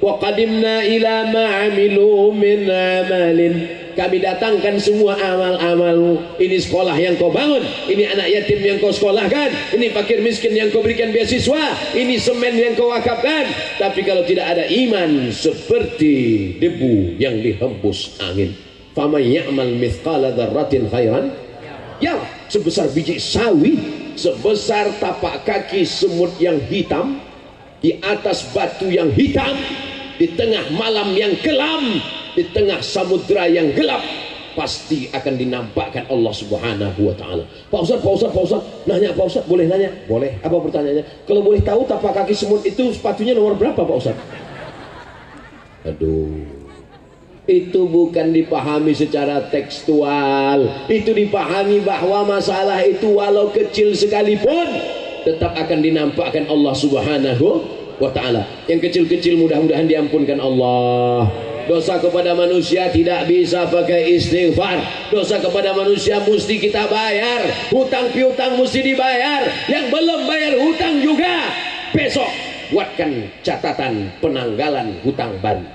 Wa qadimna ila ma 'amilu min amalin, kami datangkan semua amal-amalmu. Ini sekolah yang kau bangun, ini anak yatim yang kau sekolahkan, ini fakir miskin yang kau berikan beasiswa, ini semen yang kau wakafkan. Tapi kalau tidak ada iman, seperti debu yang dihembus angin. Faman ya'mal mithqala dzarratin khairan ya, sebesar biji sawi, sebesar tapak kaki semut yang hitam, di atas batu yang hitam, di tengah malam yang kelam, di tengah samudra yang gelap, pasti akan dinampakkan Allah Subhanahu wa taala. Pak Ustaz, nanya Pak Ustaz, boleh nanya? Boleh. Apa pertanyaannya? Kalau boleh tahu tapak kaki semut itu sepatunya nomor berapa Pak Ustaz? Aduh, itu bukan dipahami secara tekstual, itu dipahami bahwa masalah itu walau kecil sekalipun tetap akan dinampakkan Allah Subhanahu wa ta'ala. Yang kecil-kecil mudah-mudahan diampunkan Allah, Dosa kepada manusia tidak bisa pakai istighfar. Dosa kepada manusia mesti kita bayar. Hutang piutang mesti dibayar. Yang belum bayar hutang juga besok buatkan catatan penanggalan hutang baru.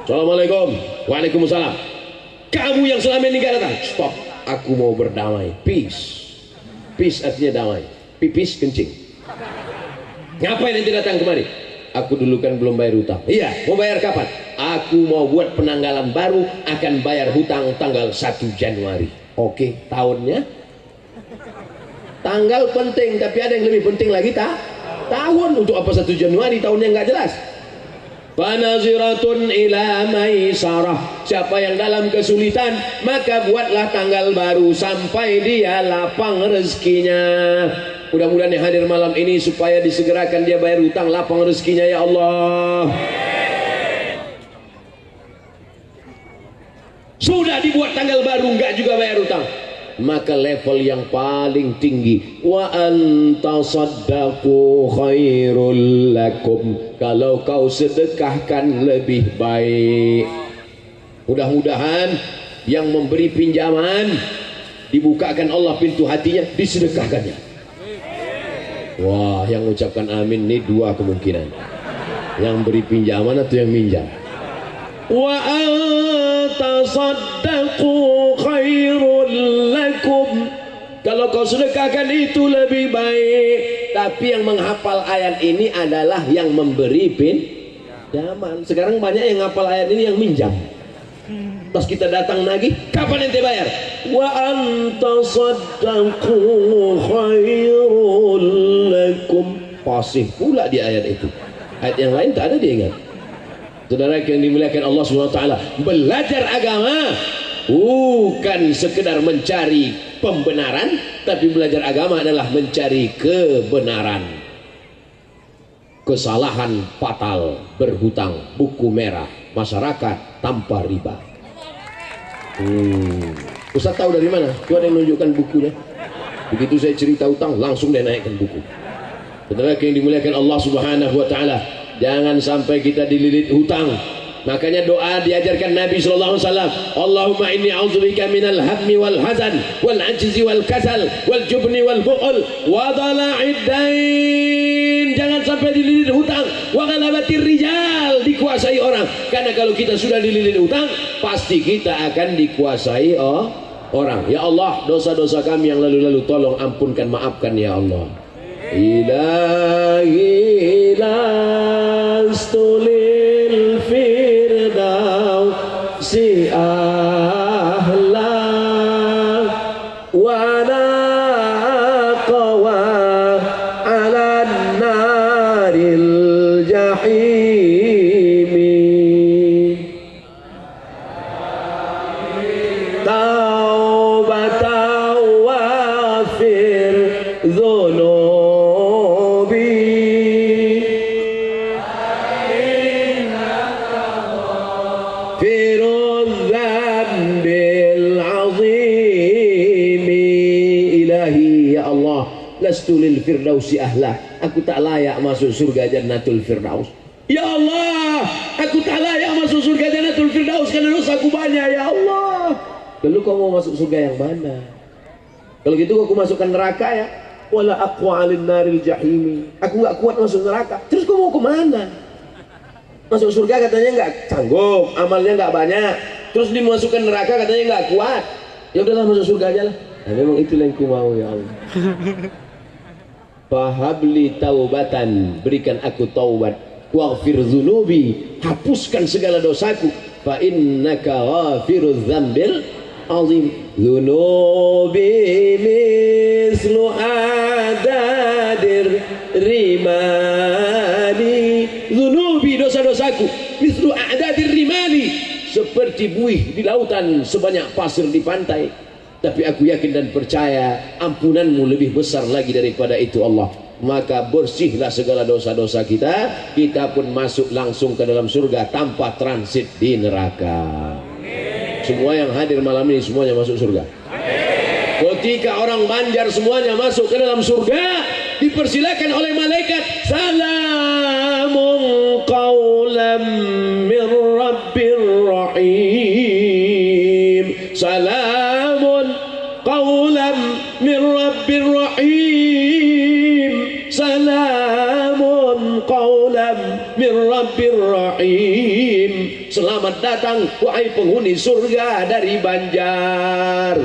Assalamualaikum. Waalaikumsalam. Kamu yang selama ini gak datang, stop. Aku mau berdamai. Peace. Peace artinya damai. Pipis kencing. Ngapain nanti datang kemari? Aku dulu kan belum bayar hutang. Iya, mau bayar kapan? Aku mau buat penanggalan baru, akan bayar hutang tanggal 1 Januari. Oke, tahunnya? Tanggal penting, tapi ada yang lebih penting lagi tahun. Untuk apa 1 Januari? Tahunnya nggak jelas. Fanaziratun ila maisarah. Siapa yang dalam kesulitan, maka buatlah tanggal baru sampai dia lapang rezekinya. Mudah-mudahan yang hadir malam ini supaya disegerakan dia bayar hutang, lapang rezekinya ya Allah. Sudah dibuat tanggal baru enggak juga bayar hutang, maka level yang paling tinggi, wa antasaddaqu khairul lakum, kalau kau sedekahkan lebih baik. Mudah-mudahan yang memberi pinjaman dibukakan Allah pintu hatinya, disedekahkannya. Wah, yang ucapkan amin ini dua kemungkinan, yang beri pinjaman atau yang minjam. Wa antasaddaqu khairul lakum, kalau kau sedekahkan itu lebih baik. Tapi yang menghafal ayat ini adalah yang memberi pinjaman. Sekarang banyak yang menghafal ayat ini yang minjam. Pas kita datang lagi, kapan ente bayar? Wa antasaddaqu khairul lakum. Pasif pula di ayat itu. Ayat yang lain tak ada dia ingat. Saudara yang dimuliakan Allah SWT, belajar agama bukan sekedar mencari pembenaran, tapi belajar agama adalah mencari kebenaran. Kesalahan fatal berhutang, buku merah masyarakat tanpa riba. Ustaz tahu dari mana? Itu ada yang menunjukkan bukunya. Begitu saya cerita hutang, langsung dia naikkan buku. Saudara yang dimuliakan Allah Subhanahu wa taala, jangan sampai kita dililit hutang. Makanya doa diajarkan Nabi sallallahu alaihi wasallam, Allahumma inni a'udzubika minal hammi wal hazan wal ajzi wal kasal wal jubni wal bu'ul wa dhala'id dain. Jangan sampai dililit hutang, wa ghalabatir rijal, dikuasai orang. Karena kalau kita sudah dililit hutang, pasti kita akan dikuasai orang. Ya Allah, dosa-dosa kami yang lalu-lalu tolong ampunkan, maafkan ya Allah. Ilahi lastulil firdausi ahla wa naqwa ala naril jahimi. Taubatan wafir dhunub lastulil firdausi ahla. Aku tak layak masuk surga Jannatul Firdaus. Ya Allah, aku tak layak masuk surga Jannatul Firdaus karena dosaku banyak ya Allah. Lalu kau mau masuk surga yang mana? Kalau gitu aku masukkan neraka ya. Wala aqwa 'alin naril jahimi. Aku enggak kuat masuk neraka. Terus kau mau ke mana? Masuk surga katanya enggak sanggup, amalnya enggak banyak. Terus dimasukkan neraka katanya enggak kuat. Ya udahlah masuk surga aja lah. Nah, memang itulah yang ku mau ya Allah. Fahabli taubatan, berikan aku taubat, waghfir dzunubi, hapuskan segala dosaku, fa innaka ghafirudz dzambil azim. Dzunubi mislu adadir rimani, dzunubi, dosa-dosaku, mislu adadir rimani, seperti buih di lautan, sebanyak pasir di pantai. Tapi aku yakin dan percaya ampunanmu lebih besar lagi daripada itu Allah. Maka bersihlah segala dosa-dosa kita, kita pun masuk langsung ke dalam surga tanpa transit di neraka. Semua yang hadir malam ini semuanya masuk surga. Ketika orang Banjar semuanya masuk ke dalam surga, dipersilakan oleh malaikat, salamun qaulam min salamun qawlan min rabbir rahim, salamun qawlan min rabbir rahim. Selamat datang wahai penghuni surga dari Banjar.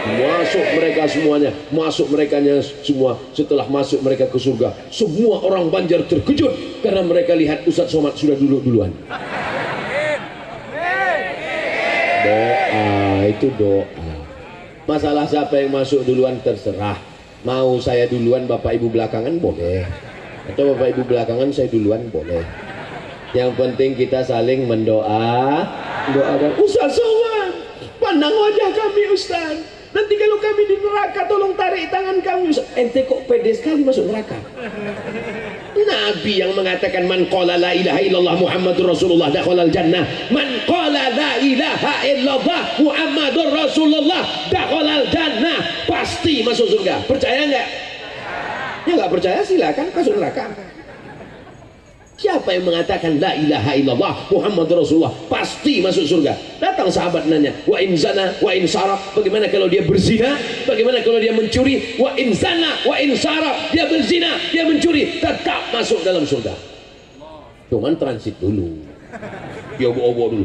Masuk mereka semuanya, masuk merekanya semua. Setelah masuk mereka ke surga, semua orang Banjar terkejut karena mereka lihat Ustadz Somad sudah duluan. Doa itu doa. Masalah siapa yang masuk duluan terserah. Mau saya duluan, bapak ibu belakangan boleh, atau bapak ibu belakangan saya duluan boleh. Yang penting kita saling mendoa, doakan. Ustadz Somad, pandang wajah kami Ustadz. Nanti kalau kami di neraka tolong tarik tangan kami. Ente kok pede sekali masuk neraka? Nabi yang mengatakan man qala la ilaha illallah Muhammadur Rasulullah dakhalal jannah. Man qala la ilaha illallah Muhammadur Rasulullah dakhalal jannah. Pasti masuk surga. Percaya enggak? Ya enggak percaya silakan masuk neraka. Siapa yang mengatakan la ilaha illallah Muhammadur Rasulullah pasti masuk surga. Datang sahabat nanya, wa in zana wa in saraq, bagaimana kalau dia berzina, bagaimana kalau dia mencuri? Wa in zana wa in saraq, dia berzina, dia mencuri, tetap masuk dalam surga. Cuman transit dulu, dia obo-obo dulu.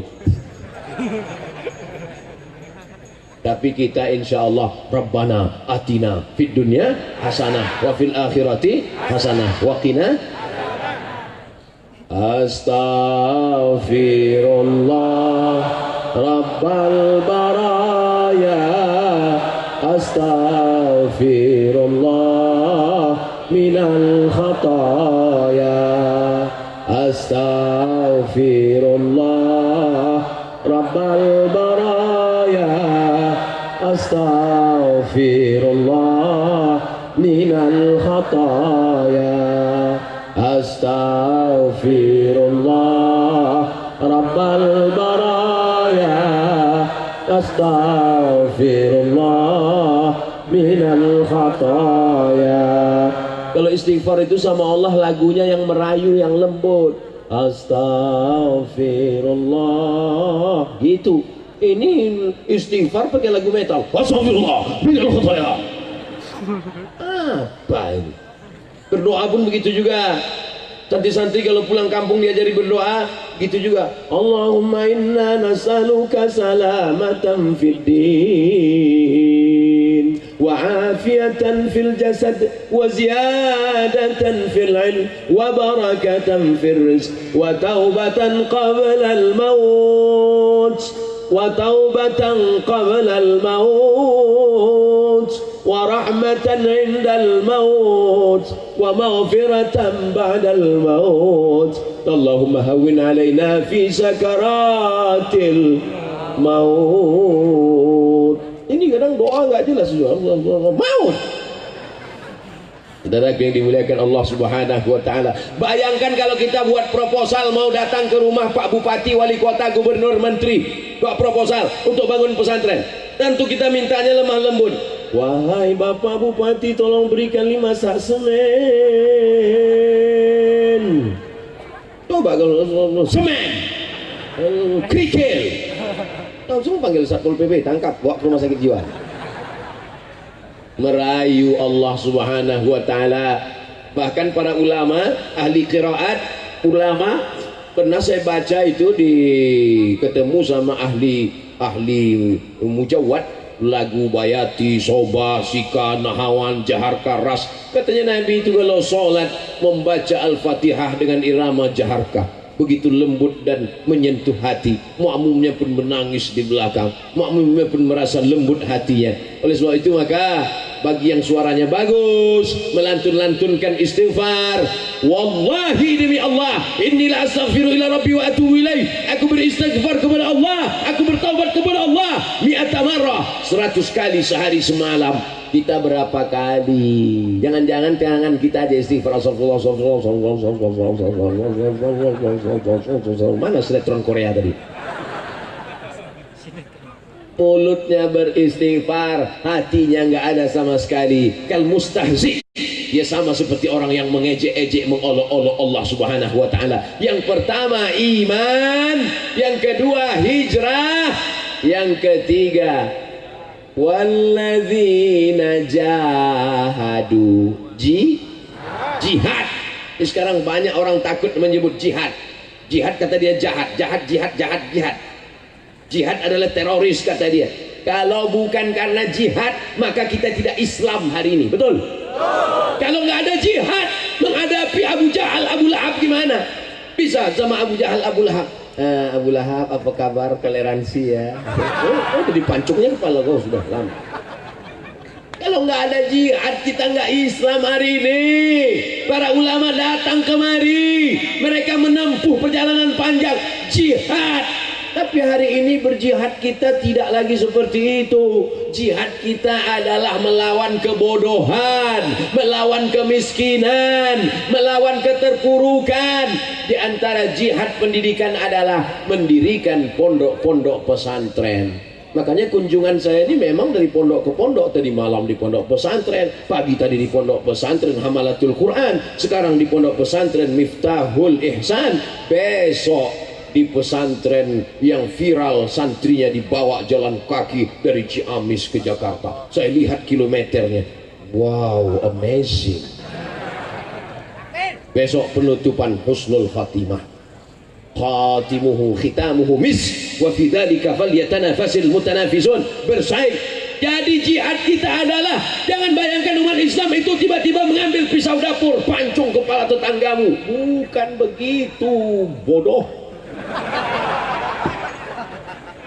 Tapi kita insya Allah Rabbana atina fid dunya hasanah wa fil akhirati hasanah wa qina. Astaghfirullah Rabbal baraya, astaghfirullah minal khataya, astaghfirullah Rabbal baraya, astaghfirullah minal khataya, astaghfirullah Rabbal baraya, astaghfirullah minal khataya. Kalau istighfar itu sama Allah lagunya yang merayu, yang lembut. Astagfirullah gitu. Ini istighfar pakai lagu metal. Astagfirullah minal khataya. Apa ini? Berdoa pun begitu juga. Santri-santri kalau pulang kampung diajari berdoa, gitu juga. Allahumma inna nas'aluka salamatan fid din wa afiyatan fil jasad wa ziyadatan fil ilm wa barakatan fil rizq wa taubatan qabla al maut wa taubatan qabla al maut wa rahmatan indal maut wa maghfiratan ba'dal maut. Allahumma hawwin alaina fi sakaratil maut. Ini kadang doa enggak jelas maut. Saudara yang dimuliakan Allah Subhanahu wa taala. Bayangkan kalau kita buat proposal mau datang ke rumah Pak Bupati, Wali Kota, Gubernur, Menteri, buat proposal untuk bangun pesantren. Tentu kita mintanya lemah lembut. Wahai Bapak Bupati, tolong berikan 5 sak semen. Coba kalau semen, kerikil, langsung panggil Satpol PP, tangkap, bawa ke rumah sakit jiwa. Merayu Allah Subhanahu wa taala. Bahkan para ulama, ahli qiraat, ulama pernah saya baca itu ketemu sama ahli mujawwad, lagu bayati, soba, sika, nahawan, jahar karas. Katanya Nabi itu kalau sholat membaca Al-Fatihah dengan irama jaharkah, begitu lembut dan menyentuh hati. Makmumnya pun menangis di belakang, makmumnya pun merasa lembut hatinya. Oleh sebab itu maka bagi yang suaranya bagus melantun-lantunkan istighfar, wallahi demi Allah, inilah astaghfiru ila rabbi wa atubu ilaih, aku beristighfar kepada Allah, aku bertaubat kepada Allah mi'ata marrah, 100 kali sehari semalam. Kita berapa kali? Jangan-jangan tangan kita aja istighfar. Mana sinetron Korea tadi? Mulutnya beristighfar, hatinya nggak ada sama sekali. Kal mustahzi, dia sama seperti orang yang mengejek-ejek, mengolok-olok Allah Subhanahu wa taala. Yang pertama iman, yang kedua hijrah, Yang ketiga, walladzina jahadu, jihad. Sekarang banyak orang takut menyebut jihad. Jihad kata dia jahat. Jihad adalah teroris kata dia. Kalau bukan karena jihad, maka kita tidak Islam hari ini. Betul? Kalau nggak ada jihad menghadapi Abu Jahal, Abu Lahab gimana? Bisa sama Abu Jahal, Abu Lahab. Abu Lahab, apa kabar? Toleransi ya. Oh, jadi pancungnya kepala kau sudah lama. Kalau nggak ada jihad, kita nggak Islam hari ini. Para ulama datang kemari, mereka menempuh perjalanan panjang jihad. Tapi hari ini berjihad kita tidak lagi seperti itu. Jihad kita adalah melawan kebodohan, melawan kemiskinan, melawan keterpurukan. Di antara jihad pendidikan adalah mendirikan pondok-pondok pesantren. Makanya kunjungan saya ini memang dari pondok ke pondok. Tadi malam di pondok pesantren, pagi tadi di pondok pesantren Hamalatul Quran, sekarang di pondok pesantren Miftahul Ihsan, besok di pesantren yang viral santrinya dibawa jalan kaki dari Ciamis ke Jakarta. Saya lihat kilometernya. Wow, amazing. Besok penutupan husnul khatimah. Khatimuhu khitamuhu mis wa fi dzalika falyatanafasil mutanafisun. Bersaing. Jadi jihad kita adalah, jangan bayangkan umat Islam itu tiba-tiba mengambil pisau dapur pancung kepala tetanggamu. Bukan begitu, bodoh.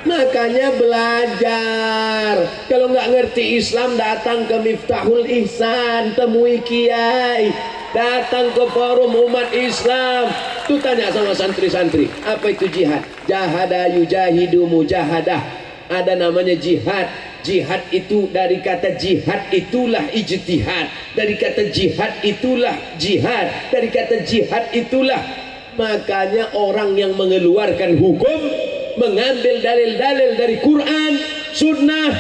Makanya belajar. Kalau nggak ngerti Islam, datang ke Miftahul Ihsan, temui kiai, datang ke forum umat Islam. Tuh tanya sama santri-santri, apa itu jihad? Jahada yujahidu mujahadah. Ada namanya jihad. Jihad itu dari kata jihad itulah ijtihad. Dari kata jihad itulah jihad. Dari kata jihad itulah. Makanya orang yang mengeluarkan hukum, mengambil dalil-dalil dari Quran, sunnah,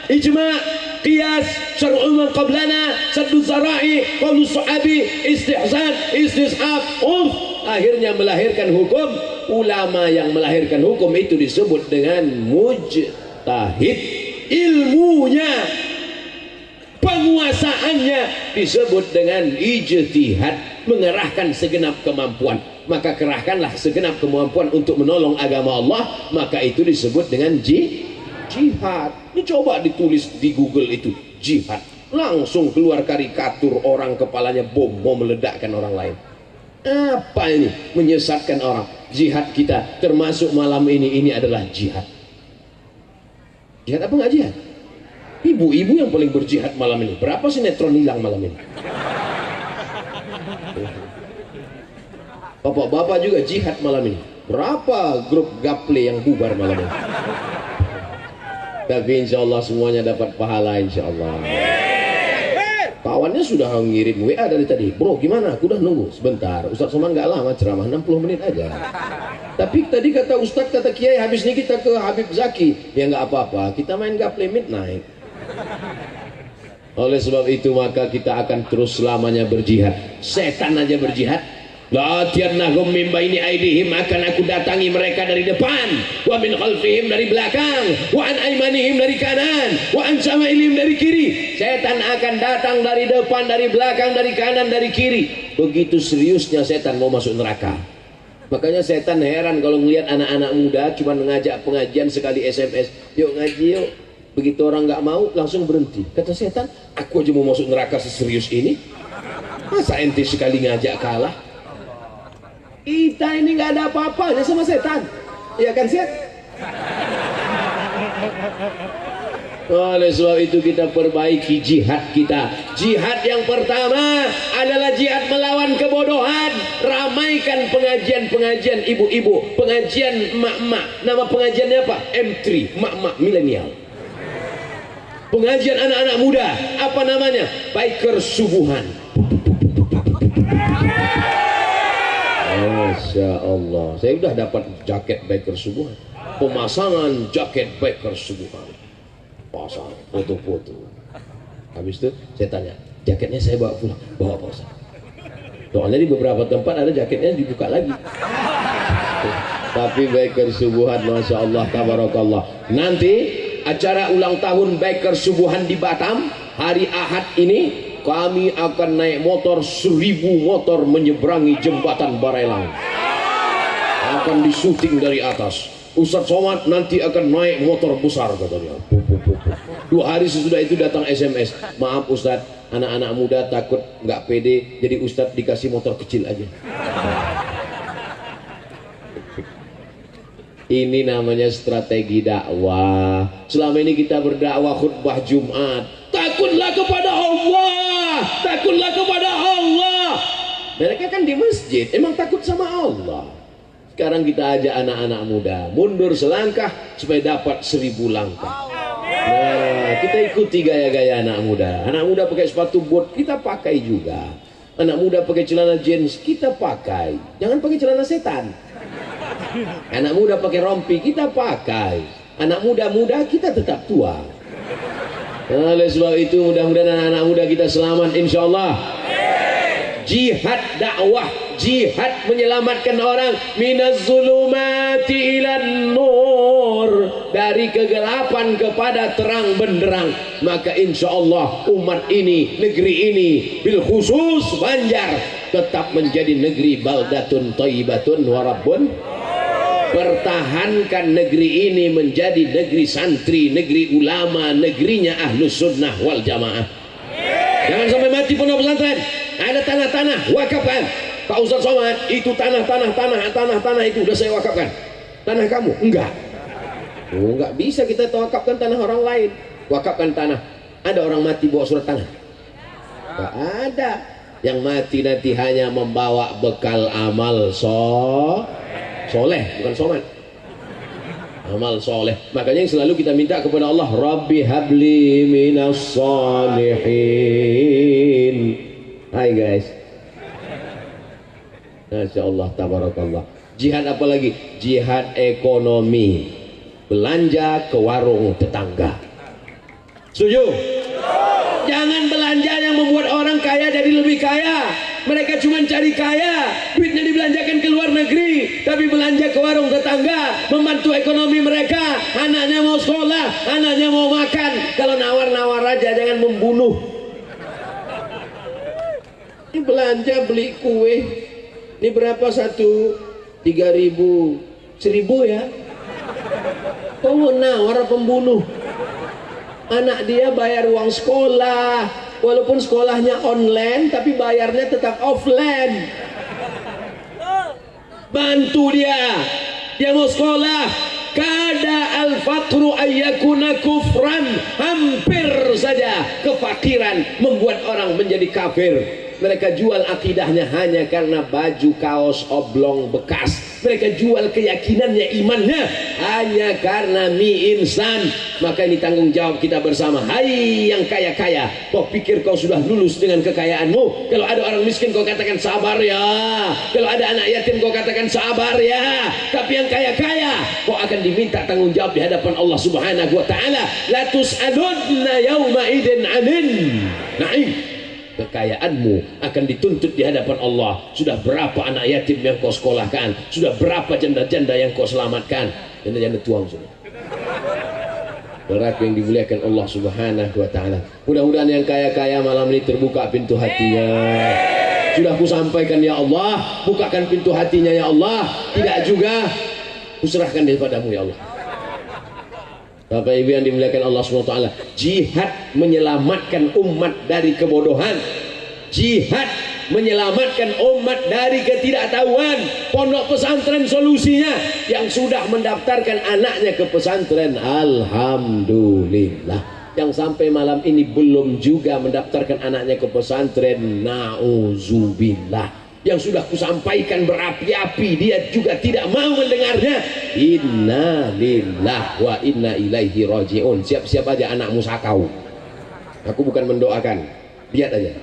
ijma', qiyas, syar'u man qablana, saddu zara'i, qaulu sahabi, istihsan, istishab, akhirnya melahirkan hukum. Ulama yang melahirkan hukum itu disebut dengan mujtahid. Ilmunya, penguasaannya disebut dengan ijtihad, mengerahkan segenap kemampuan. Maka kerahkanlah segenap kemampuan untuk menolong agama Allah, maka itu disebut dengan jihad. Ini coba ditulis di Google itu, jihad. Langsung keluar karikatur orang kepalanya bom mau meledakkan orang lain. Apa ini? Menyesatkan orang. Jihad kita termasuk malam ini adalah jihad. Jihad apa nggak jihad? Ibu-ibu yang paling berjihad malam ini. Berapa sinetron hilang malam ini? Bapak-bapak juga jihad malam ini. Berapa grup gaple yang bubar malam ini? Tapi insya Allah semuanya dapat pahala insya Allah. Kawannya sudah ngirim WA dari tadi. Bro gimana? Aku udah nunggu. Sebentar. Ustaz Somad nggak lama ceramah, 60 menit aja. Tapi tadi kata Ustaz, kata Kiai, habis ini kita ke Habib Zaki. Ya nggak apa-apa. Kita main gaple midnight. Oleh sebab itu maka kita akan terus selamanya berjihad. Setan aja berjihad. Latiannahum min baini aidihim, akan aku datangi mereka dari depan, wa min khalfihim dari belakang, wa an aimanihim dari kanan, wa an samailihim dari kiri. Setan akan datang dari depan, dari belakang, dari kanan, dari kiri. Begitu seriusnya setan mau masuk neraka. Makanya setan heran kalau ngelihat anak-anak muda cuma mengajak pengajian sekali SMS, yuk ngaji yuk. Begitu orang nggak mau langsung berhenti. Kata setan, aku aja mau masuk neraka seserius ini, masa ente sekali ngajak kalah? Kita ini nggak ada apa-apanya sama setan, iya kan Set? Oleh sebab itu kita perbaiki jihad kita. Jihad yang pertama adalah jihad melawan kebodohan. Ramaikan pengajian-pengajian ibu-ibu, pengajian emak-emak. Nama pengajiannya apa? M3, emak-emak milenial. Pengajian anak-anak muda, apa namanya? Biker subuhan. Masya Allah, saya udah dapat jaket biker subuhan, pemasangan jaket biker subuhan, pasang foto-foto. Habis itu saya tanya, jaketnya saya bawa pulang, bawa Pak Ustaz. Soalnya di beberapa tempat ada jaketnya dibuka lagi. Tapi Biker Subuhan, Masya Allah, tabarakallah. Nanti acara ulang tahun Biker Subuhan di Batam hari Ahad ini, kami akan naik motor 1000 motor menyeberangi jembatan Barelang. Akan disuting dari atas. Ustadz Somad nanti akan naik motor besar katanya. 2 hari sesudah itu datang SMS, maaf Ustadz, anak-anak muda takut nggak pede, jadi Ustadz dikasih motor kecil aja. Ini namanya strategi dakwah. Selama ini kita berdakwah khutbah Jumat, takutlah kepada Allah, takutlah kepada Allah. Mereka kan di masjid, emang takut sama Allah. Sekarang kita ajak anak-anak muda mundur selangkah supaya dapat 1000 langkah. Nah, kita ikuti gaya-gaya anak muda. Anak muda pakai sepatu bot, kita pakai juga. Anak muda pakai celana jeans, kita pakai. Jangan pakai celana setan. Anak muda pakai rompi, kita pakai. Anak muda-muda, kita tetap tua. Nah, oleh sebab itu mudah-mudahan anak-anak muda kita selamat insyaallah. Jihad dakwah, jihad menyelamatkan orang minaz zulumati ilan nur, dari kegelapan kepada terang benderang. Maka insya Allah umat ini, negeri ini, bil khusus Banjar, tetap menjadi negeri baldatun thayyibatun wa rabbun. Pertahankan negeri ini menjadi negeri santri, negeri ulama, negerinya ahlus sunnah wal jamaah. Jangan sampai mati pondok pesantren. Ada tanah-tanah wakafkan. Pak Ustadz Somad, itu tanah itu udah saya wakafkan. Tanah kamu? Enggak. Oh, enggak bisa kita wakafkan tanah orang lain. Wakafkan tanah. Ada orang mati bawa surat tanah? Enggak ada. Yang mati nanti hanya membawa bekal amal soleh, bukan somat. Amal soleh. Makanya yang selalu kita minta kepada Allah, Rabbi habli minas salihin. Hai guys, Masya Allah, tabarakallah. Jihad apa lagi? Jihad ekonomi. Belanja ke warung tetangga. Setuju? Jangan belanja yang membuat orang kaya jadi lebih kaya. Mereka cuma cari kaya, duitnya dibelanjakan ke luar negeri, tapi belanja ke warung tetangga, membantu ekonomi mereka. Anaknya mau sekolah, anaknya mau makan. Kalau nawar-nawar aja, jangan membunuh. Ini belanja beli kue, ini berapa satu? 3.000, 1.000 ya. Kok mau nawar pembunuh? Anak dia bayar uang sekolah, walaupun sekolahnya online, tapi bayarnya tetap offline. Bantu dia, dia mau sekolah. Kada al-fatru ayyakuna kufran, hampir saja kefakiran membuat orang menjadi kafir. Mereka jual akidahnya hanya karena baju kaos oblong bekas. Mereka jual keyakinannya, imannya hanya karena mie instan. Maka ini tanggung jawab kita bersama. Hai yang kaya-kaya, kau pikir kau sudah lulus dengan kekayaanmu? Kalau ada orang miskin kau katakan sabar ya. Kalau ada anak yatim kau katakan sabar ya. Tapi yang kaya-kaya kau akan diminta tanggung jawab di hadapan Allah Subhanahu wa taala. La tus'alunna yauma idin 'anin na'im. Kekayaanmu akan dituntut di hadapan Allah. Sudah berapa anak yatim yang kau sekolahkan? Sudah berapa janda-janda yang kau selamatkan? Janda-janda tuang sudah. Neraka yang dimuliakan Allah Subhanahu wa taala. Mudah-mudahan yang kaya-kaya malam ini terbuka pintu hatinya. Sudah ku sampaikan ya Allah, bukakan pintu hatinya ya Allah. Tidak juga, kuserahkan daripadamu ya Allah. Bapak Ibu yang dimuliakan Allah SWT, jihad menyelamatkan umat dari kebodohan, jihad menyelamatkan umat dari ketidaktahuan. Pondok pesantren solusinya. Yang sudah mendaftarkan anaknya ke pesantren, alhamdulillah. Yang sampai malam ini belum juga mendaftarkan anaknya ke pesantren, nauzubillah. Yang sudah kusampaikan berapi-api, dia juga tidak mau mendengarnya. Inna lillah wa inna ilaihi raji'un. Siap-siap aja anakmu sakau. Aku bukan mendoakan, lihat aja.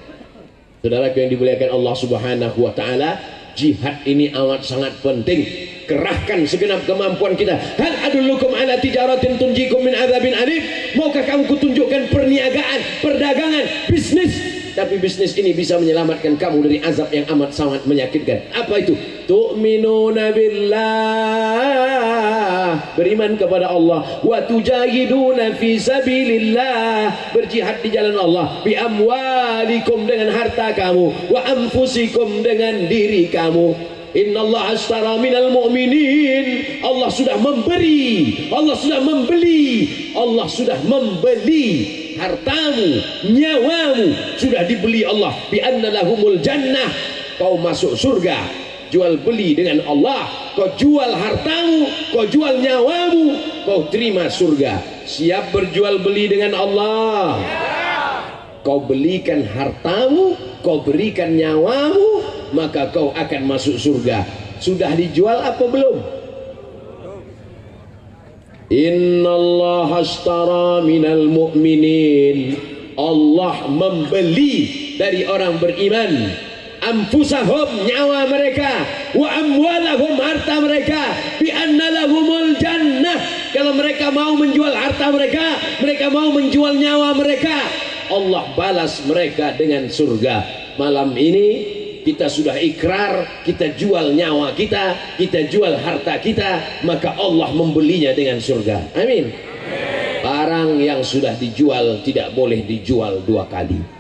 Saudara yang dimuliakan Allah Subhanahu wa taala, jihad ini amat sangat penting. Kerahkan segenap kemampuan kita. Hal adullukum ala tijaratin tunjikum min adzabin alim. Maukah kamu kutunjukkan perniagaan, perdagangan, bisnis tapi bisnis ini bisa menyelamatkan kamu dari azab yang amat sangat menyakitkan. Apa itu? Tu'minuna billah, beriman kepada Allah, wa tujahiduna fi sabilillah, berjihad di jalan Allah, bi amwalikum, dengan harta kamu, wa anfusikum, dengan diri kamu. Innallaha ashtara minal mu'minin, Allah sudah memberi, Allah sudah membeli, Allah sudah membeli hartamu, nyawamu sudah dibeli Allah, bi anna lahumul jannah, kau masuk surga. Jual beli dengan Allah, kau jual hartamu, kau jual nyawamu, kau terima surga. Siap berjual beli dengan Allah? Kau belikan hartamu, kau berikan nyawamu, maka kau akan masuk surga. Sudah dijual apa belum? Innallaha ashtara minal mu'minin, Allah membeli dari orang beriman, anfusahum, nyawa mereka, wa amwalahum, harta mereka, bi anna lahumul jannah, kalau mereka mau menjual harta mereka, mereka mau menjual nyawa mereka, Allah balas mereka dengan surga. Malam ini kita sudah ikrar, kita jual nyawa kita, kita jual harta kita, maka Allah membelinya dengan surga. Amin. Barang yang sudah dijual tidak boleh dijual dua kali.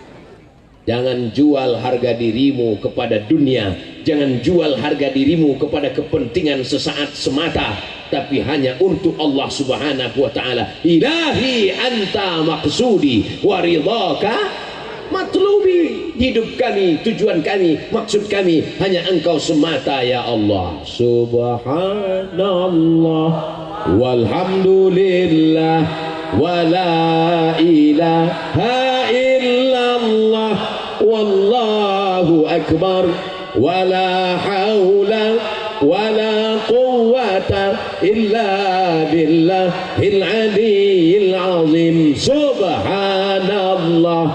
Jangan jual harga dirimu kepada dunia, jangan jual harga dirimu kepada kepentingan sesaat semata, tapi hanya untuk Allah Subhanahu wa ta'ala. Ilahi anta maqsudi wa ridhaka matlubi, hidup kami, tujuan kami, maksud kami hanya engkau semata ya Allah. Subhanallah walhamdulillah wa la ilaha illallah wallahu akbar wa la hawla wa la quwwata illa billahil aliyyil azim. Subhanallah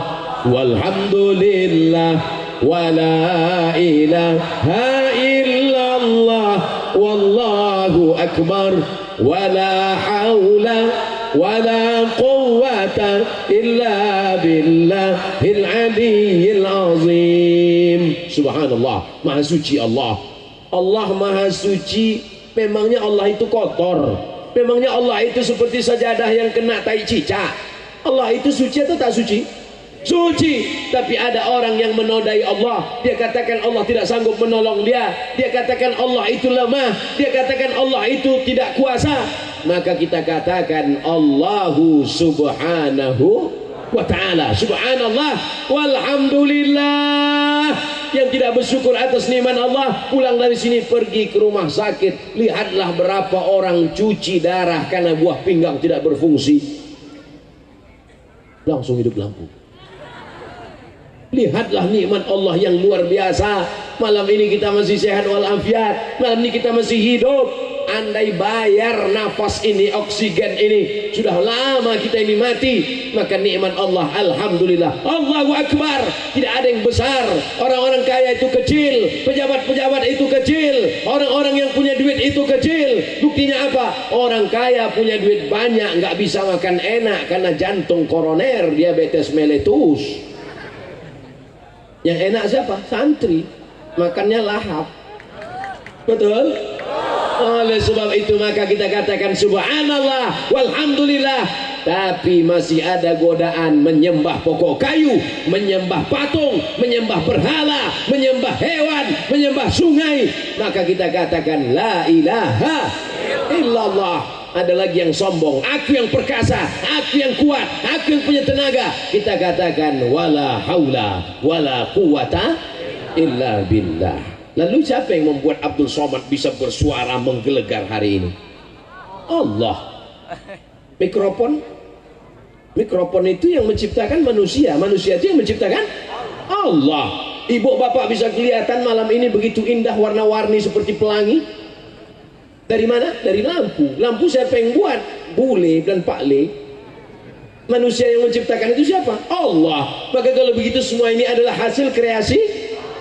walhamdulillah wa la ilaha illallah wallahu akbar wa la hawla wa la quwwata illa billahil aliyyil azim. Subhanallah, maha suci Allah. Allah maha suci. Memangnya Allah itu kotor? Memangnya Allah itu seperti sajadah yang kena tai cicak? Allah itu suci atau tak suci? Suci. Tapi ada orang yang menodai Allah, dia katakan Allah tidak sanggup menolong dia, dia katakan Allah itu lemah, dia katakan Allah itu tidak kuasa. Maka kita katakan Allahu subhanahu wa ta'ala. Subhanallah walhamdulillah. Yang tidak bersyukur atas nikmat Allah, pulang dari sini pergi ke rumah sakit, lihatlah berapa orang cuci darah karena buah pinggang tidak berfungsi, langsung hidup lampu. Lihatlah nikmat Allah yang luar biasa. Malam ini kita masih sehat walafiat, malam ini kita masih hidup. Andai bayar nafas ini, oksigen ini, sudah lama kita ini mati. Maka nikmat Allah, alhamdulillah. Allahu akbar. Tidak ada yang besar. Orang-orang kaya itu kecil, pejabat-pejabat itu kecil, orang-orang yang punya duit itu kecil. Buktinya apa? Orang kaya punya duit banyak, nggak bisa makan enak karena jantung koroner, diabetes meletus. Yang enak siapa? Santri, makannya lahap. Betul? Oleh sebab itu maka kita katakan subhanallah walhamdulillah. Tapi masih ada godaan menyembah pokok kayu, menyembah patung, menyembah berhala, menyembah hewan, menyembah sungai. Maka kita katakan la ilaha illallah. Ada lagi yang sombong, aku yang perkasa, aku yang kuat, aku yang punya tenaga. Kita katakan wala haula wala quwata illa billah. Lalu siapa yang membuat Abdul Somad bisa bersuara menggelegar hari ini? Allah. Mikrofon itu yang menciptakan manusia, manusia itu yang menciptakan Allah. Ibu bapak bisa kelihatan malam ini begitu indah, warna-warni seperti pelangi. Dari mana? Dari lampu. Lampu siapa yang buat? Bule dan Pak Le. Manusia yang menciptakan itu siapa? Allah. Maka kalau begitu semua ini adalah hasil kreasi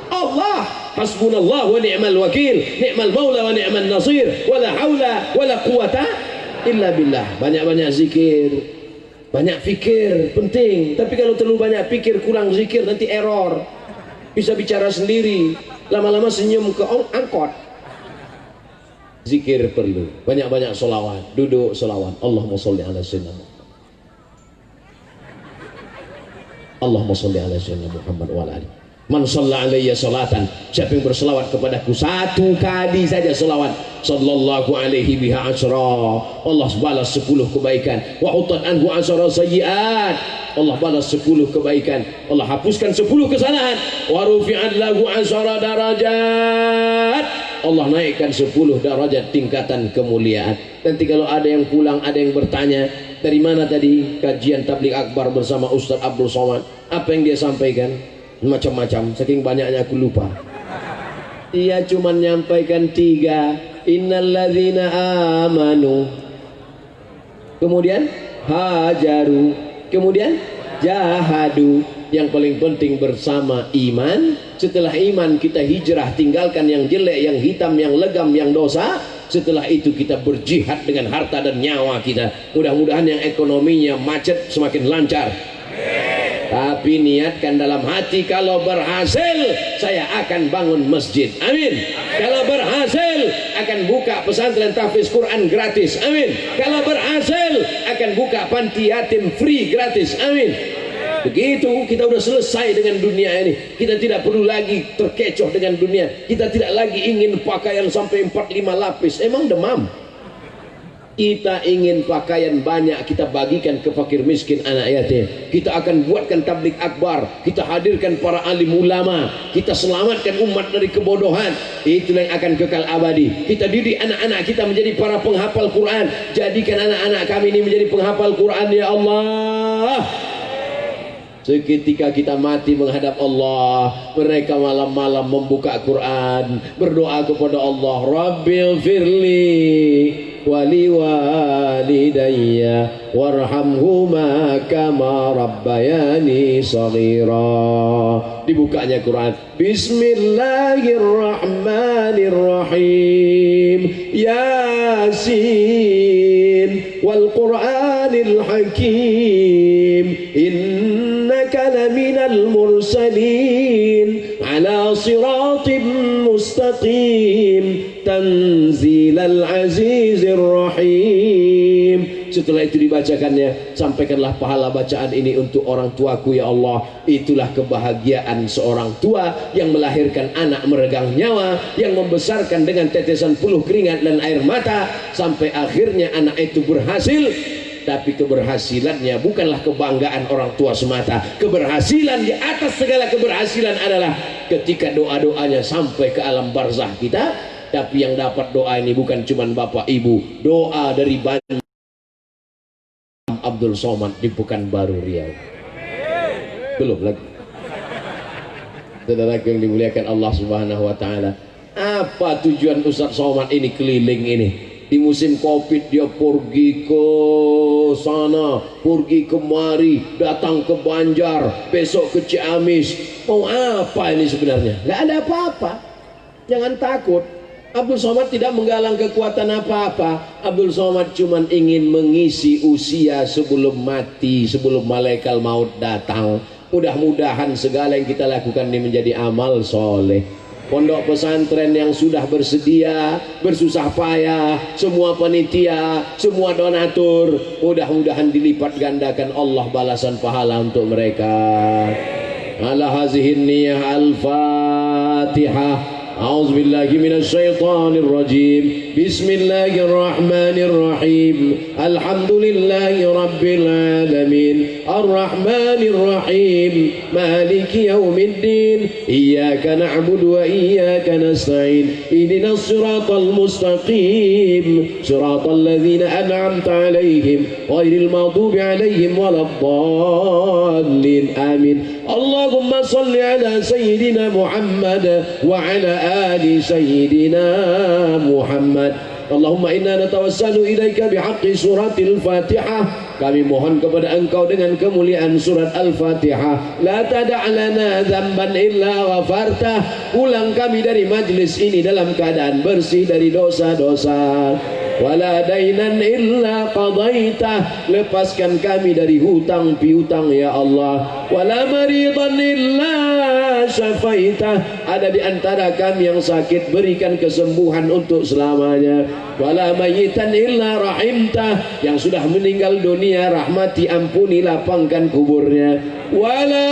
Allah. Hasbunallah wa ni'mal wakil, ni'mal maula wa ni'mal nasir, wala haula wala quwata illa billah. Banyak-banyak zikir. Banyak pikir penting, tapi kalau terlalu banyak pikir kurang zikir nanti error. Bisa bicara sendiri, lama-lama senyum ke angkot. Zikir perlu, banyak-banyak solawat, duduk solawat. Allahumma sholli ala sayyidina Muhammad. Allahumma sholli ala sayyidina Muhammad wa ala alihi. Man shalla alayya salatan, siapa yang berselawat kepadaku satu kali saja selawat, sallallahu alaihi biha asyra, Allah balas 10 kebaikan. Wa hutat anhu asyra sayyiat, Allah balas 10 kebaikan, Allah hapuskan 10 kesalahan. Wa rufi'at lahu asyra darajat, Allah naikkan 10 derajat tingkatan kemuliaan. Nanti kalau ada yang pulang, ada yang bertanya, dari mana tadi kajian tabligh akbar bersama Ustaz Abdul Somad? Apa yang dia sampaikan? Macam-macam, saking banyaknya aku lupa. Dia cuma menyampaikan 3. Innalladzina amanu, kemudian hajaru, kemudian jahadu. Yang paling penting bersama iman. Setelah iman kita hijrah, tinggalkan yang jelek, yang hitam, yang legam, yang dosa. Setelah itu kita berjihad dengan harta dan nyawa kita. Mudah-mudahan yang ekonominya macet semakin lancar. Tapi niatkan dalam hati, kalau berhasil saya akan bangun masjid, amin. Kalau berhasil akan buka pesantren tahfiz Quran gratis, amin. Kalau berhasil akan buka panti yatim free gratis, amin. Begitu kita udah selesai dengan dunia ini. Kita tidak perlu lagi terkecoh dengan dunia. Kita tidak lagi ingin pakaian sampai 4-5 lapis, emang demam. Kita ingin pakaian banyak, kita bagikan ke fakir miskin, anak yatim. Kita akan buatkan tabligh akbar, kita hadirkan para alim ulama, kita selamatkan umat dari kebodohan. Itulah yang akan kekal abadi. Kita didik anak-anak kita menjadi para penghafal Quran. Jadikan anak-anak kami ini menjadi penghafal Quran, ya Allah. Seketika kita mati menghadap Allah, mereka malam-malam membuka Quran, berdoa kepada Allah, Rabbil firli wali walidayya warhamhuma kama rabbayani shaghira. Dibukanya Quran, Bismillahirrahmanirrahim, Yasin wal Qur'anil Hakim, innaka laminal mursalin ala siratim mustaqim tanzilal azizir rahim. Setelah itu dibacakannya, sampaikanlah pahala bacaan ini untuk orang tuaku, ya Allah. Itulah kebahagiaan seorang tua yang melahirkan anak meregang nyawa, yang membesarkan dengan tetesan puluh keringat dan air mata, sampai akhirnya anak itu berhasil. Tapi keberhasilannya bukanlah kebanggaan orang tua semata. Keberhasilan di atas segala keberhasilan adalah ketika doa-doanya sampai ke alam barzah kita. Tapi yang dapat doa ini bukan cuma bapak ibu, doa dari banyak Abdul Somad di Pekanbaru Riau. Belum lagi. Saudara yang dimuliakan Allah Subhanahu wa taala, apa tujuan Ustaz Somad ini keliling ini? Di musim Covid dia pergi ke sana, pergi kemari, datang ke Banjar, besok ke Ciamis. Mau apa ini sebenarnya? Nggak ada apa-apa. Jangan takut. Abdul Somad tidak menggalang kekuatan apa-apa. Abdul Somad cuma ingin mengisi usia sebelum mati, sebelum malaikat maut datang. Mudah-mudahan segala yang kita lakukan ini menjadi amal soleh. Pondok pesantren yang sudah bersedia, bersusah payah, semua panitia, semua donatur, mudah-mudahan dilipat gandakan Allah balasan pahala untuk mereka. Ala hazihin niyah al-Fatihah. أعوذ بالله من الشيطان الرجيم بسم الله الرحمن الرحيم الحمد لله رب العالمين الرحمن الرحيم مالك يوم الدين إياك نعبد وإياك نستعين اهدنا الصراط المستقيم صراط الذين أنعمت عليهم غير المغضوب عليهم ولا الضالين آمين اللهم صل على سيدنا محمد وعلى آل سيدنا محمد. Allahumma inna natawassalu ilaika bihaqqi suratil Fatihah. Kami mohon kepada Engkau dengan kemuliaan surat Al-Fatihah. La tada'lana dzamban illa ghafartah. Pulang kami dari majlis ini dalam keadaan bersih dari dosa-dosa. wala dainan illa qadaitah, lepaskan kami dari hutang piutang ya Allah, wala maridan illa syafaitah, ada di antara kami yang sakit berikan kesembuhan untuk selamanya, wala mayitan illa rahimtah, yang sudah meninggal dunia rahmati ampuni lapangkan kuburnya, wala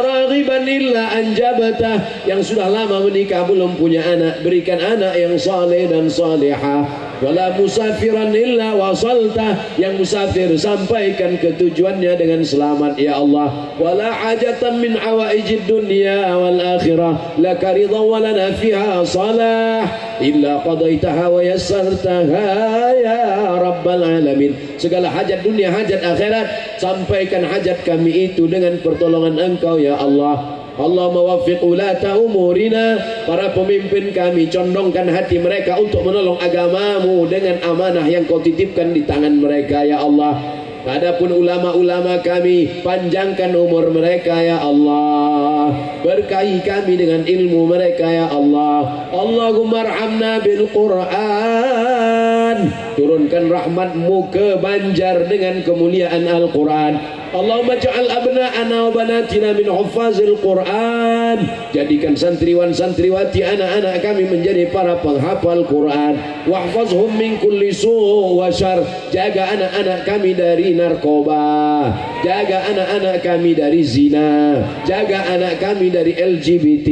raghiban illa anjabatah, yang sudah lama menikah belum punya anak berikan anak yang saleh dan salihah, wala musafiran illa wasaltah, yang musafir sampaikan ke tujuannya dengan selamat ya Allah, wala hajatan min hawaijid dunya wal akhirah laka ridha wa lana fiha salah illa qadaitaha wa yassartaha ya rabbal alamin. Segala hajat dunia hajat akhirat sampaikan hajat kami itu dengan pertolongan Engkau ya Allah. Allah mawaffiq ulata umurina, para pemimpin kami condongkan hati mereka untuk menolong agamamu dengan amanah yang kau titipkan di tangan mereka ya Allah. Adapun ulama-ulama kami panjangkan umur mereka ya Allah, berkahi kami dengan ilmu mereka ya Allah. Allahumma arhamna bil Quran, turunkan rahmatmu ke Banjar dengan kemuliaan Al-Quran. Allahumma ja'al abna'ana wa banatina min huffazil Quran, jadikan santriwan santriwati anak-anak kami menjadi para penghafal Quran. Wahfazhum min kulli su' wa syarr, jaga anak-anak kami dari narkoba, jaga anak-anak kami dari zina, jaga anak kami dari LGBT.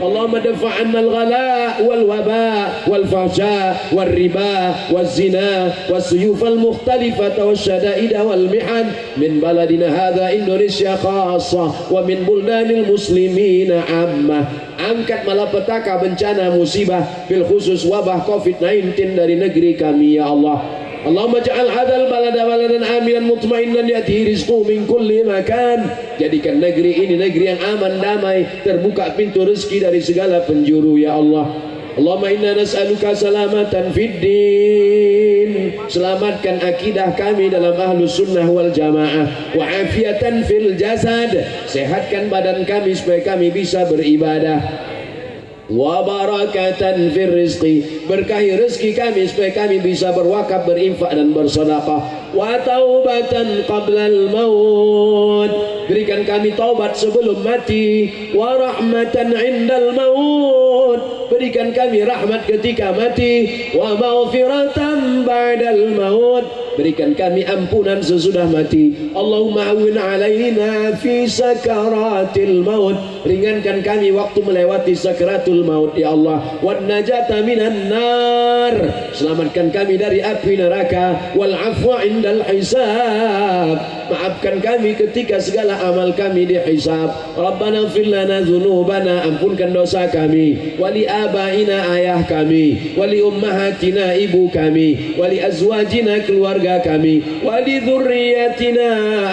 Allahumma dafa'anna al-ghala wal waba wal fahsya wal riba wal zina was suyuf al mukhtalifata was syada'ida wal mihan min baladi hadza Indonesia khassa wa min buldanil muslimina ammah. Angkat malapetaka bencana musibah bil khusus wabah COVID-19 dari negeri kami ya Allah. Allahumma ja'al hadzal balada baladan aminan mutmainnan ya'tihi rizquhu min kulli makan, jadikan negeri ini negeri yang aman damai, terbuka pintu rezeki dari segala penjuru ya Allah. Allahumma inna nas'aluka salamatan fid din, selamatkan akidah kami dalam ahlus sunnah wal jamaah, wa afiatan fil jasad, sehatkan badan kami supaya kami bisa beribadah, wa barakatan fir rizqi, berkahi rezeki kami supaya kami bisa berwakaf, berinfak dan bersedekah, wa taubatan qablal maut, berikan kami taubat sebelum mati, wa rahmatan indal maut, berikan kami rahmat ketika mati, wa maghfiratan ba'dal maut, berikan kami ampunan sesudah mati. Allahumma awwin alaina fi sakaratil maut, ringankan kami waktu melewati sakaratul maut ya Allah. Wan najata minan nar, selamatkan kami dari api neraka. Wal afwa indal hisab, maafkan kami ketika segala amal kami dihisab. Rabbana ighfir lana dzunubana, ampunkan dosa kami, wali abaina ayah kami, wali ummahatina ibu kami, wali azwajina keluarga kami, wali dzurriyyatina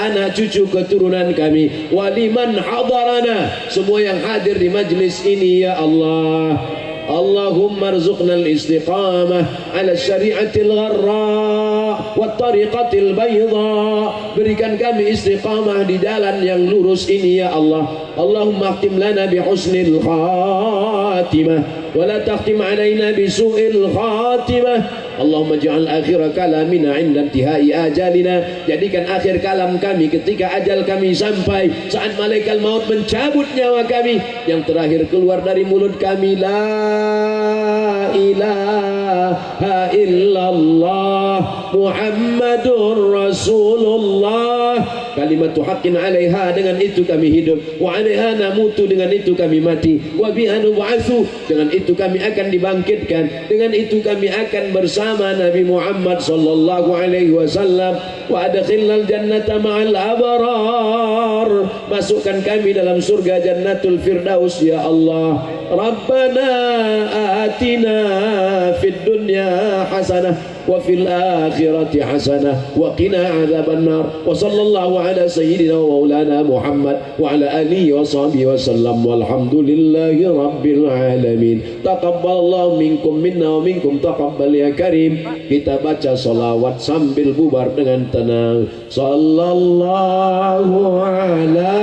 anak cucu keturunan kami, wali man hadarana, semua yang hadir di majlis ini ya Allah. Allahumma arzuqna al-istiqamah ala syari'atil gharra wa tariqatil bayda, berikan kami istiqamah di jalan yang lurus ini ya Allah. Allahumma akhtim lana bi husnil khatimah wa la takhtim alaina bi su'il khatimah. Allahumma ja'al akhir kalamina 'inda intihai ajalina, jadikan akhir kalam kami ketika ajal kami sampai, saat malaikat maut mencabut nyawa kami, yang terakhir keluar dari mulut kami la ilaha illallah Muhammadur Rasulullah, kalimatu haqqin 'alaiha, dengan itu kami hidup, wa 'alaiha namutu, dengan itu kami mati, wa biha nub'atsu, dengan itu kami akan dibangkitkan, dengan itu kami akan bersama Nabi Muhammad sallallahu alaihi wasallam. Wa adkhilnal jannata ma'al abrar, masukkan kami dalam surga Jannatul Firdaus ya Allah. Rabbana atina fid dunya hasanah wa fil akhirati hasanah wa qina adzabannar. Wa sallallahu ala sayyidina wa maulana Muhammad wa ala alihi wa sahbihi wa sallam, walhamdulillahi rabbil alamin. Taqabbalallahu minkum minna wa minkum taqabbal ya karim. Kita baca salawat sambil bubar dengan tenang. Sallallahu ala